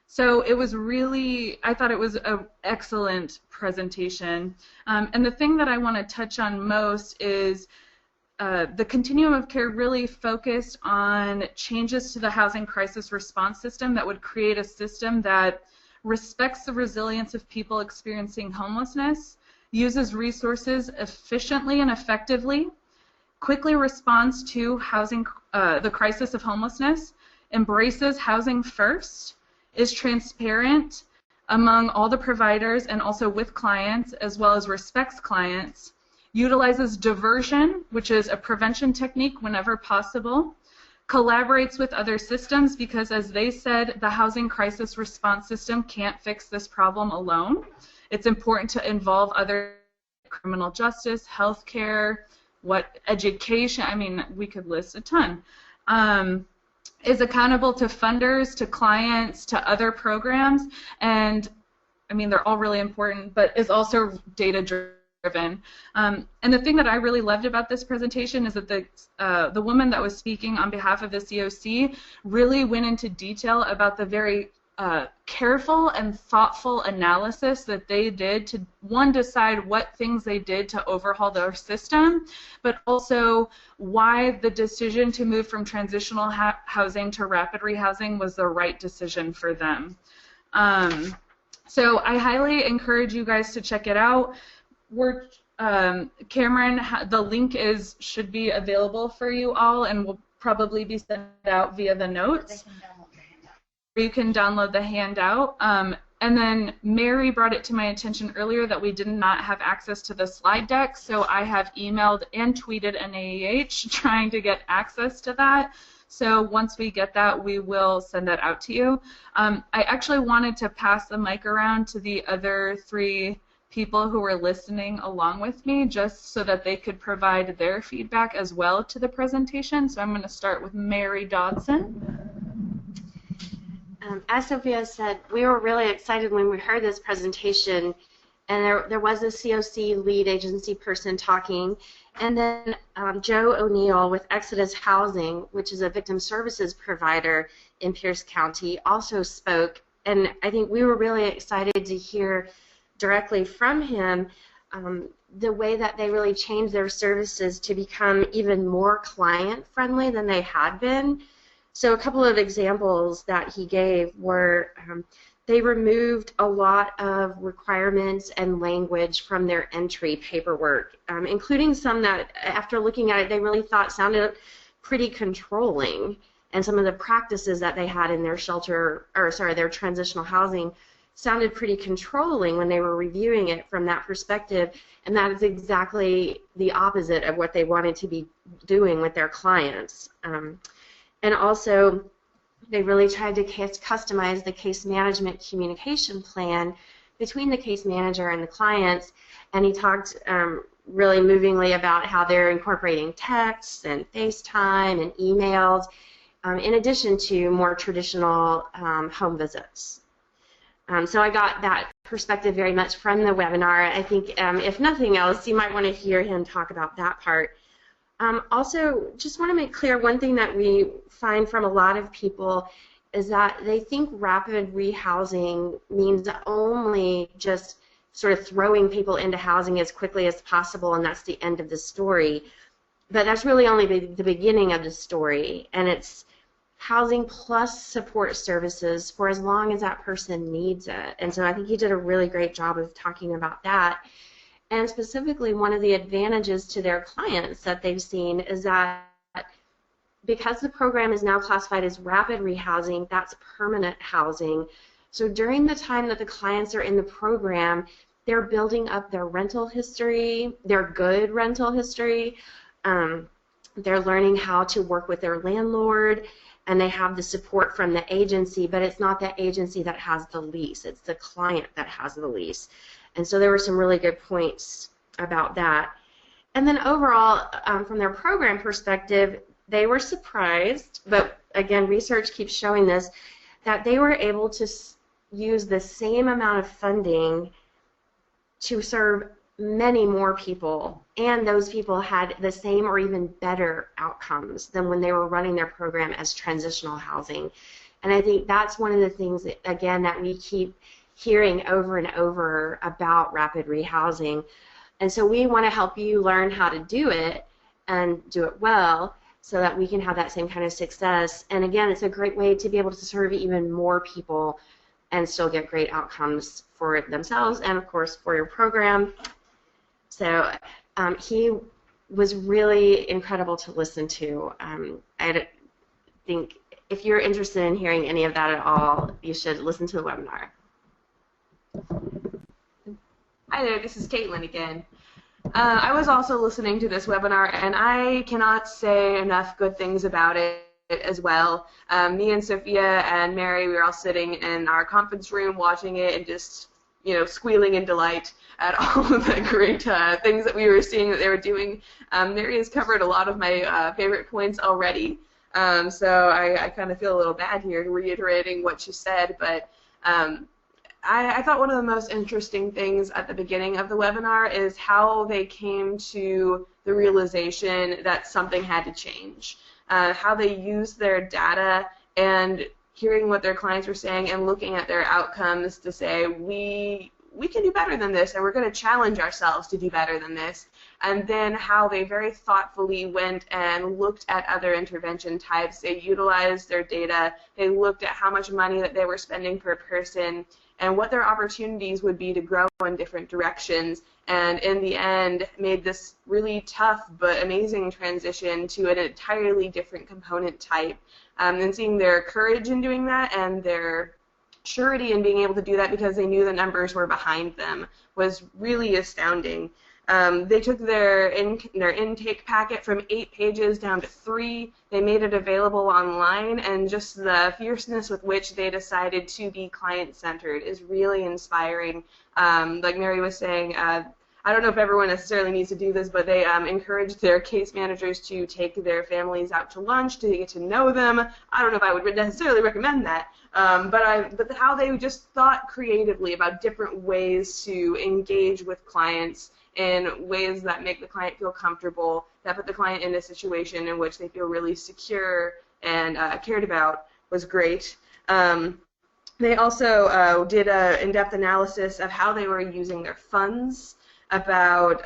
So it was really, I thought it was an excellent presentation. And the thing that I want to touch on most is the continuum of care really focused on changes to the housing crisis response system that would create a system that respects the resilience of people experiencing homelessness, uses resources efficiently and effectively, quickly responds to housing, the crisis of homelessness, embraces housing first, is transparent among all the providers and also with clients, as well as respects clients, utilizes diversion, which is a prevention technique whenever possible, collaborates with other systems because, as they said, the housing crisis response system can't fix this problem alone. It's important to involve other criminal justice, healthcare, education, I mean, we could list a ton. Is accountable to funders, to clients, to other programs, and I mean, they're all really important, but is also data-driven. And the thing that I really loved about this presentation is that the woman that was speaking on behalf of the COC really went into detail about the very careful and thoughtful analysis that they did to, one, decide what things they did to overhaul their system, but also why the decision to move from transitional housing to rapid rehousing was the right decision for them. So I highly encourage you guys to check it out. Cameron, the link should be available for you all and will probably be sent out via the notes. You can download the handout. And then Mary brought it to my attention earlier that we did not have access to the slide deck, so I have emailed and tweeted NAEH trying to get access to that. So once we get that, we will send that out to you. I actually wanted to pass the mic around to the other three people who were listening along with me just so that they could provide their feedback as well to the presentation. So I'm going to start with Mary Dodson. As Sophia said, we were really excited when we heard this presentation, and there was a COC lead agency person talking, and then Joe O'Neill with Exodus Housing, which is a victim services provider in Pierce County, also spoke, and I think we were really excited to hear directly from him the way that they really changed their services to become even more client-friendly than they had been. So a couple of examples that he gave were they removed a lot of requirements and language from their entry paperwork, including some that, after looking at it, they really thought sounded pretty controlling, and some of the practices that they had in their their transitional housing sounded pretty controlling when they were reviewing it from that perspective, and that is exactly the opposite of what they wanted to be doing with their clients. And also, they really tried to customize the case management communication plan between the case manager and the clients, and he talked really movingly about how they're incorporating texts and FaceTime and emails in addition to more traditional home visits. So I got that perspective very much from the webinar. I think if nothing else, you might want to hear him talk about that part. Also, just want to make clear one thing that we find from a lot of people is that they think rapid rehousing means only just sort of throwing people into housing as quickly as possible, and that's the end of the story. But that's really only the beginning of the story, and it's housing plus support services for as long as that person needs it. And so I think he did a really great job of talking about that. And specifically, one of the advantages to their clients that they've seen is that because the program is now classified as rapid rehousing, that's permanent housing. So during the time that the clients are in the program, they're building up their rental history, their good rental history. They're learning how to work with their landlord, and they have the support from the agency, but it's not the agency that has the lease. It's the client that has the lease. And so there were some really good points about that. And then overall, from their program perspective, they were surprised, but again, research keeps showing this, that they were able to use the same amount of funding to serve many more people, and those people had the same or even better outcomes than when they were running their program as transitional housing. And I think that's one of the things, that, again, that we keep hearing over and over about rapid rehousing. And so we want to help you learn how to do it and do it well so that we can have that same kind of success. And again, it's a great way to be able to serve even more people and still get great outcomes for themselves and, of course, for your program. So he was really incredible to listen to. I think if you're interested in hearing any of that at all, you should listen to the webinar. Hi there, this is Caitlin again. I was also listening to this webinar, and I cannot say enough good things about it as well. Me and Sophia and Mary, we were all sitting in our conference room watching it and just, you know, squealing in delight at all of the great things that we were seeing that they were doing. Mary has covered a lot of my favorite points already, so I kind of feel a little bad here reiterating what she said, but I thought one of the most interesting things at the beginning of the webinar is how they came to the realization that something had to change, how they used their data and hearing what their clients were saying and looking at their outcomes to say, we can do better than this, and we're going to challenge ourselves to do better than this. And then how they very thoughtfully went and looked at other intervention types. They utilized their data. They looked at how much money that they were spending per person and what their opportunities would be to grow in different directions. And in the end, made this really tough but amazing transition to an entirely different component type. And seeing their courage in doing that and their surety in being able to do that because they knew the numbers were behind them was really astounding. They took their intake packet from 8 pages down to 3. They made it available online, and just the fierceness with which they decided to be client-centered is really inspiring. Like Mary was saying, I don't know if everyone necessarily needs to do this, but they encouraged their case managers to take their families out to lunch to get to know them. I don't know if I would necessarily recommend that, but how they just thought creatively about different ways to engage with clients in ways that make the client feel comfortable, that put the client in a situation in which they feel really secure and cared about was great. They also did an in-depth analysis of how they were using their funds, about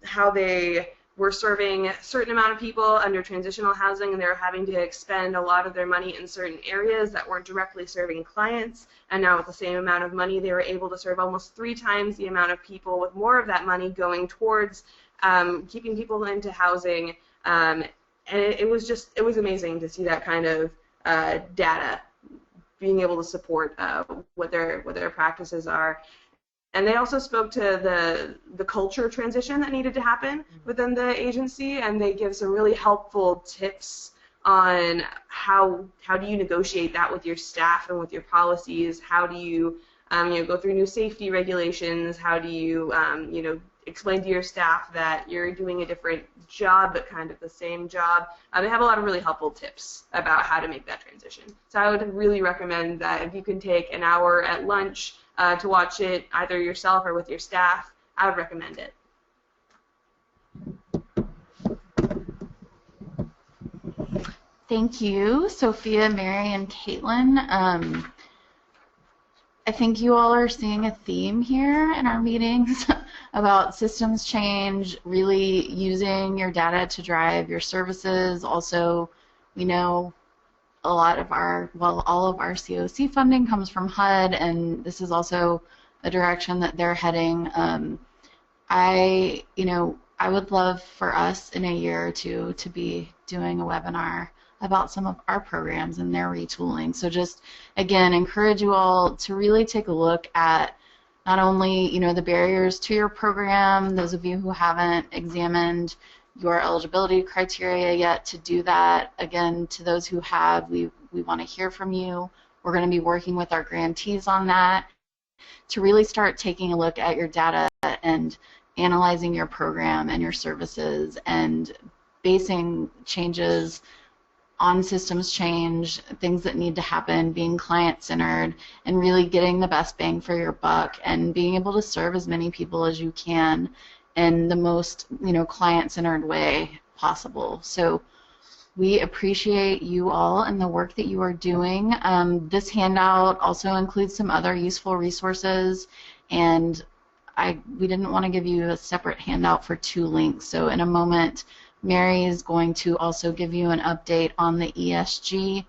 how they were serving a certain amount of people under transitional housing, and they were having to expend a lot of their money in certain areas that weren't directly serving clients, and now with the same amount of money they were able to serve almost 3 times the amount of people, with more of that money going towards keeping people into housing. And it was amazing to see that kind of data being able to support what their practices are. And they also spoke to the culture transition that needed to happen within the agency, and they give some really helpful tips on how do you negotiate that with your staff and with your policies. How do you go through new safety regulations? How do you explain to your staff that you're doing a different job but kind of the same job? They have a lot of really helpful tips about how to make that transition. So I would really recommend that if you can take an hour at lunch to watch it either yourself or with your staff, I would recommend it. Thank you, Sophia, Mary, and Caitlin. I think you all are seeing a theme here in our meetings about systems change, really using your data to drive your services. Also, we know a lot of all of our COC funding comes from HUD, and this is also the direction that they're heading. I would love for us in a year or two to be doing a webinar about some of our programs and their retooling. So just, again, encourage you all to really take a look at not only, the barriers to your program, those of you who haven't examined your eligibility criteria yet, to do that. Again, to those who have, we want to hear from you. We're going to be working with our grantees on that to really start taking a look at your data and analyzing your program and your services and basing changes on systems change, things that need to happen, being client-centered, and really getting the best bang for your buck and being able to serve as many people as you can in the most, client-centered way possible. So we appreciate you all and the work that you are doing. This handout also includes some other useful resources, and we didn't want to give you a separate handout for 2 links. So in a moment, Mary is going to also give you an update on the ESG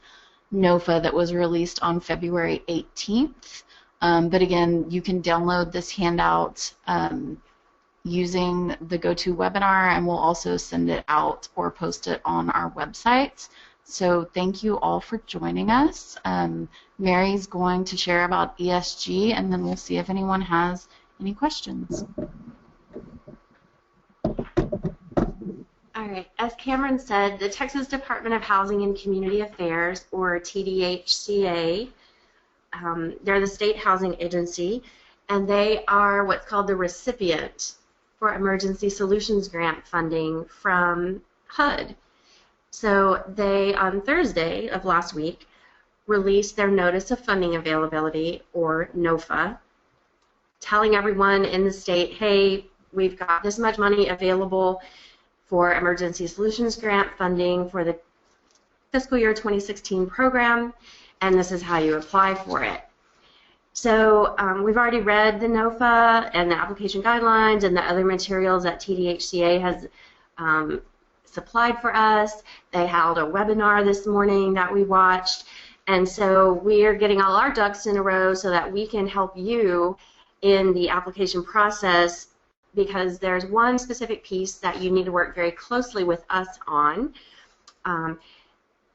NOFA that was released on February 18th. But again, you can download this handout using the GoToWebinar, and we'll also send it out or post it on our website. So thank you all for joining us. Mary's going to share about ESG, and then we'll see if anyone has any questions. All right, as Cameron said, the Texas Department of Housing and Community Affairs, or TDHCA, they're the state housing agency, and they are what's called the recipient for Emergency Solutions Grant funding from HUD. So they, on Thursday of last week, released their Notice of Funding Availability, or NOFA, telling everyone in the state, hey, we've got this much money available for Emergency Solutions Grant funding for the fiscal year 2016 program, and this is how you apply for it. So we've already read the NOFA and the application guidelines and the other materials that TDHCA has supplied for us. They held a webinar this morning that we watched, and so we are getting all our ducks in a row so that we can help you in the application process, because there's one specific piece that you need to work very closely with us on.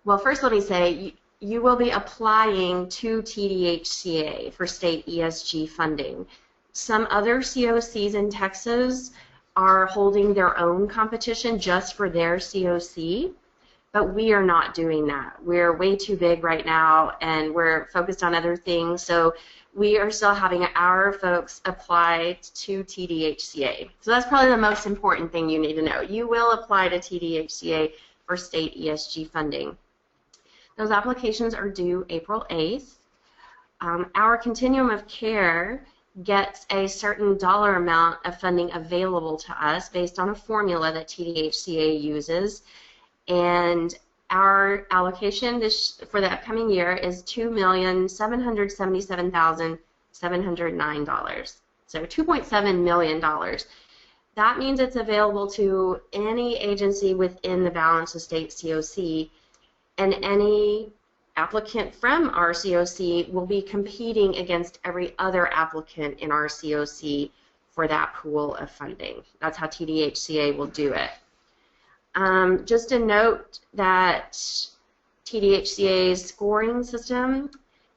Well, first let me say, you will be applying to TDHCA for state ESG funding. Some other COCs in Texas are holding their own competition just for their COC, but we are not doing that. We're way too big right now, and we're focused on other things, so we are still having our folks apply to TDHCA. So that's probably the most important thing you need to know. You will apply to TDHCA for state ESG funding. Those applications are due April 8th. Our continuum of care gets a certain dollar amount of funding available to us based on a formula that TDHCA uses, and our allocation for the upcoming year is $2,777,709. So $2.7 million. That means it's available to any agency within the balance of state COC, and any applicant from our COC will be competing against every other applicant in our COC for that pool of funding. That's how TDHCA will do it. Just a note that TDHCA's scoring system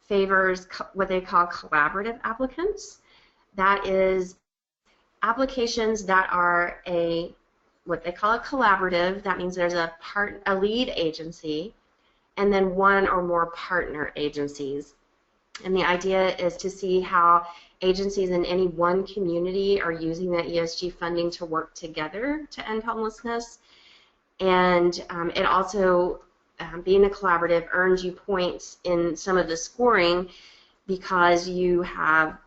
favors what they call collaborative applicants. That is applications that are a what they call a collaborative. That means there's a lead agency and then one or more partner agencies. And the idea is to see how agencies in any one community are using that ESG funding to work together to end homelessness. And it also, being a collaborative, earns you points in some of the scoring because you have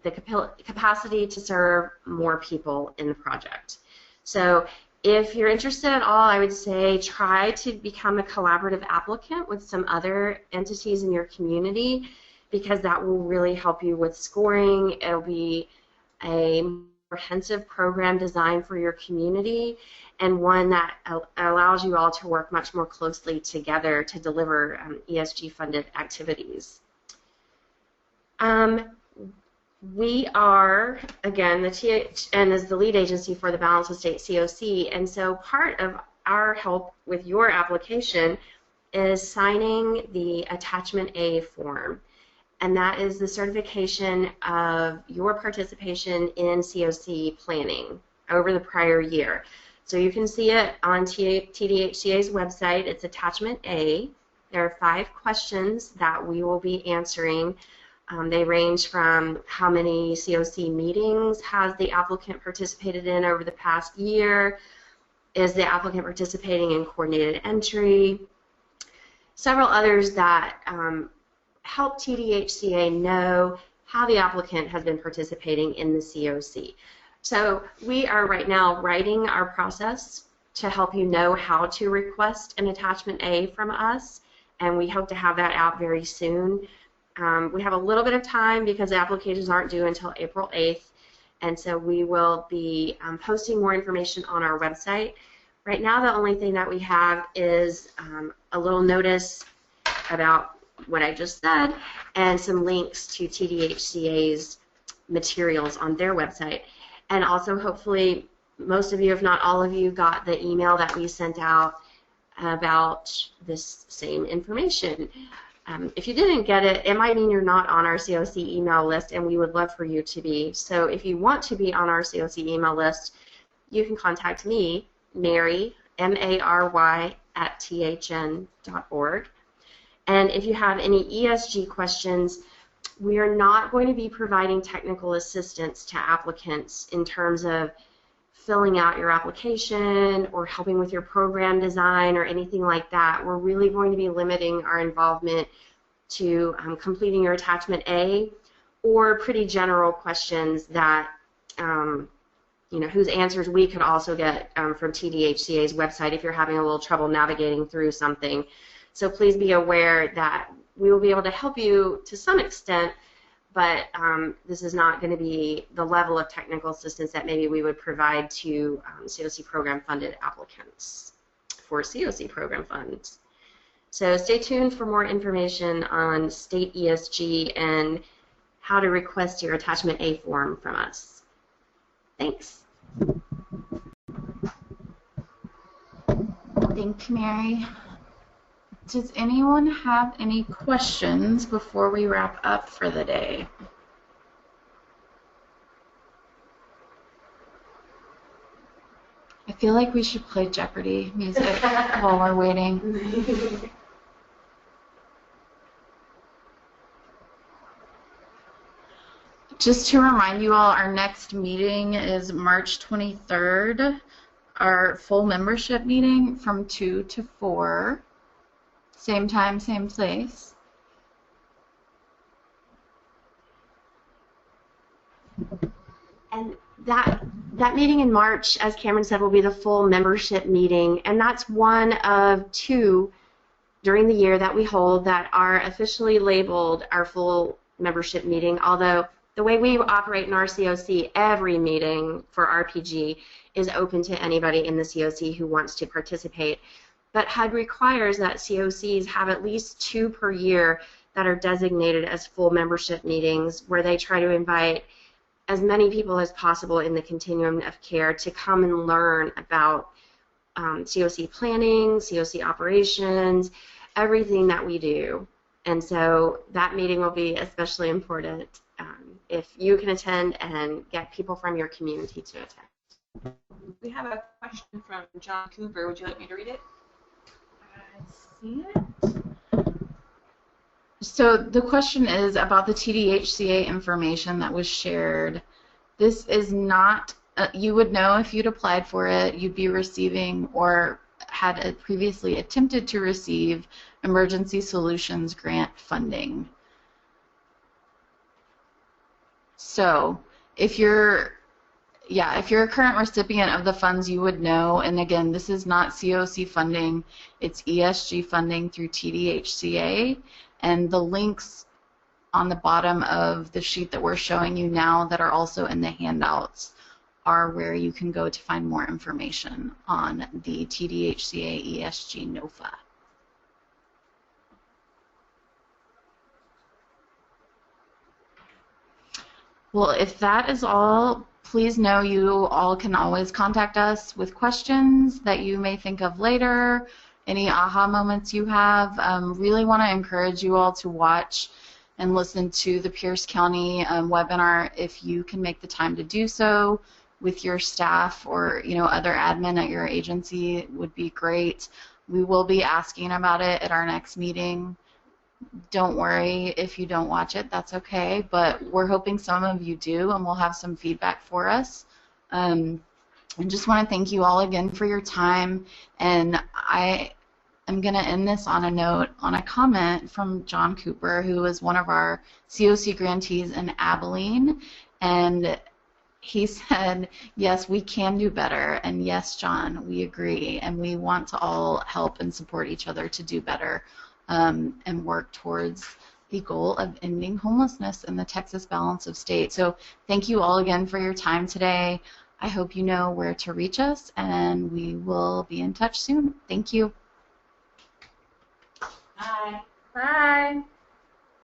the capacity to serve more people in the project. So if you're interested at all, I would say try to become a collaborative applicant with some other entities in your community, because that will really help you with scoring. It'll be a comprehensive program designed for your community and one that allows you all to work much more closely together to deliver ESG-funded activities. We are, again, the THN is the lead agency for the Balanced Estate COC, and so part of our help with your application is signing the Attachment A form, and that is the certification of your participation in COC planning over the prior year. So you can see it on TDHCA's website. It's Attachment A. There are 5 questions that we will be answering. They range from how many COC meetings has the applicant participated in over the past year, is the applicant participating in coordinated entry, several others that help TDHCA know how the applicant has been participating in the COC. So we are right now writing our process to help you know how to request an Attachment A from us, and we hope to have that out very soon. We have a little bit of time because the applications aren't due until April 8th, and so we will be posting more information on our website. Right now, the only thing that we have is a little notice about what I just said and some links to TDHCA's materials on their website. And also, hopefully, most of you, if not all of you, got the email that we sent out about this same information. If you didn't get it, it might mean you're not on our COC email list, and we would love for you to be. So if you want to be on our COC email list, you can contact me, Mary, M-A-R-Y, @thn.org. And if you have any ESG questions, we are not going to be providing technical assistance to applicants in terms of filling out your application or helping with your program design or anything like that. We're really going to be limiting our involvement to completing your Attachment A or pretty general questions that, you know, whose answers we could also get from TDHCA's website if you're having a little trouble navigating through something. So please be aware that we will be able to help you to some extent, but this is not going to be the level of technical assistance that maybe we would provide to COC program-funded applicants for COC program funds. So stay tuned for more information on state ESG and how to request your Attachment A form from us. Thanks. Thank you, Mary. Does anyone have any questions before we wrap up for the day? I feel like we should play Jeopardy music while we're waiting. Just to remind you all, our next meeting is March 23rd, our full membership meeting from 2 to 4. Same time, same place. And that meeting in March, as Cameron said, will be the full membership meeting, and that's one of 2 during the year that we hold that are officially labeled our full membership meeting, although the way we operate in our COC, every meeting for RPG is open to anybody in the COC who wants to participate. But HUD requires that COCs have at least 2 per year that are designated as full membership meetings, where they try to invite as many people as possible in the continuum of care to come and learn about COC planning, COC operations, everything that we do. And so that meeting will be especially important if you can attend and get people from your community to attend. We have a question question from John Cooper. Would you like me to read it? I see it. So the question is about the TDHCA information that was shared. This is not, you would know if you'd applied for it, you'd be receiving or had previously attempted to receive Emergency Solutions Grant funding. So if you're a current recipient of the funds, you would know, and again, this is not COC funding, it's ESG funding through TDHCA, and the links on the bottom of the sheet that we're showing you now that are also in the handouts are where you can go to find more information on the TDHCA ESG NOFA. Well, if that is all, please know you all can always contact us with questions that you may think of later, any aha moments you have. Really want to encourage you all to watch and listen to the Pierce County webinar if you can make the time to do so with your staff or other admin at your agency would be great. We will be asking about it at our next meeting. Don't worry if you don't watch it, that's okay, but we're hoping some of you do, and we'll have some feedback for us. I just want to thank you all again for your time, and I am going to end this on a note, on a comment from John Cooper, who is one of our COC grantees in Abilene, and he said, yes, we can do better, and yes, John, we agree, and we want to all help and support each other to do better. And work towards the goal of ending homelessness in the Texas Balance of State. So thank you all again for your time today. I hope you know where to reach us, and we will be in touch soon. Thank you. Bye. Bye.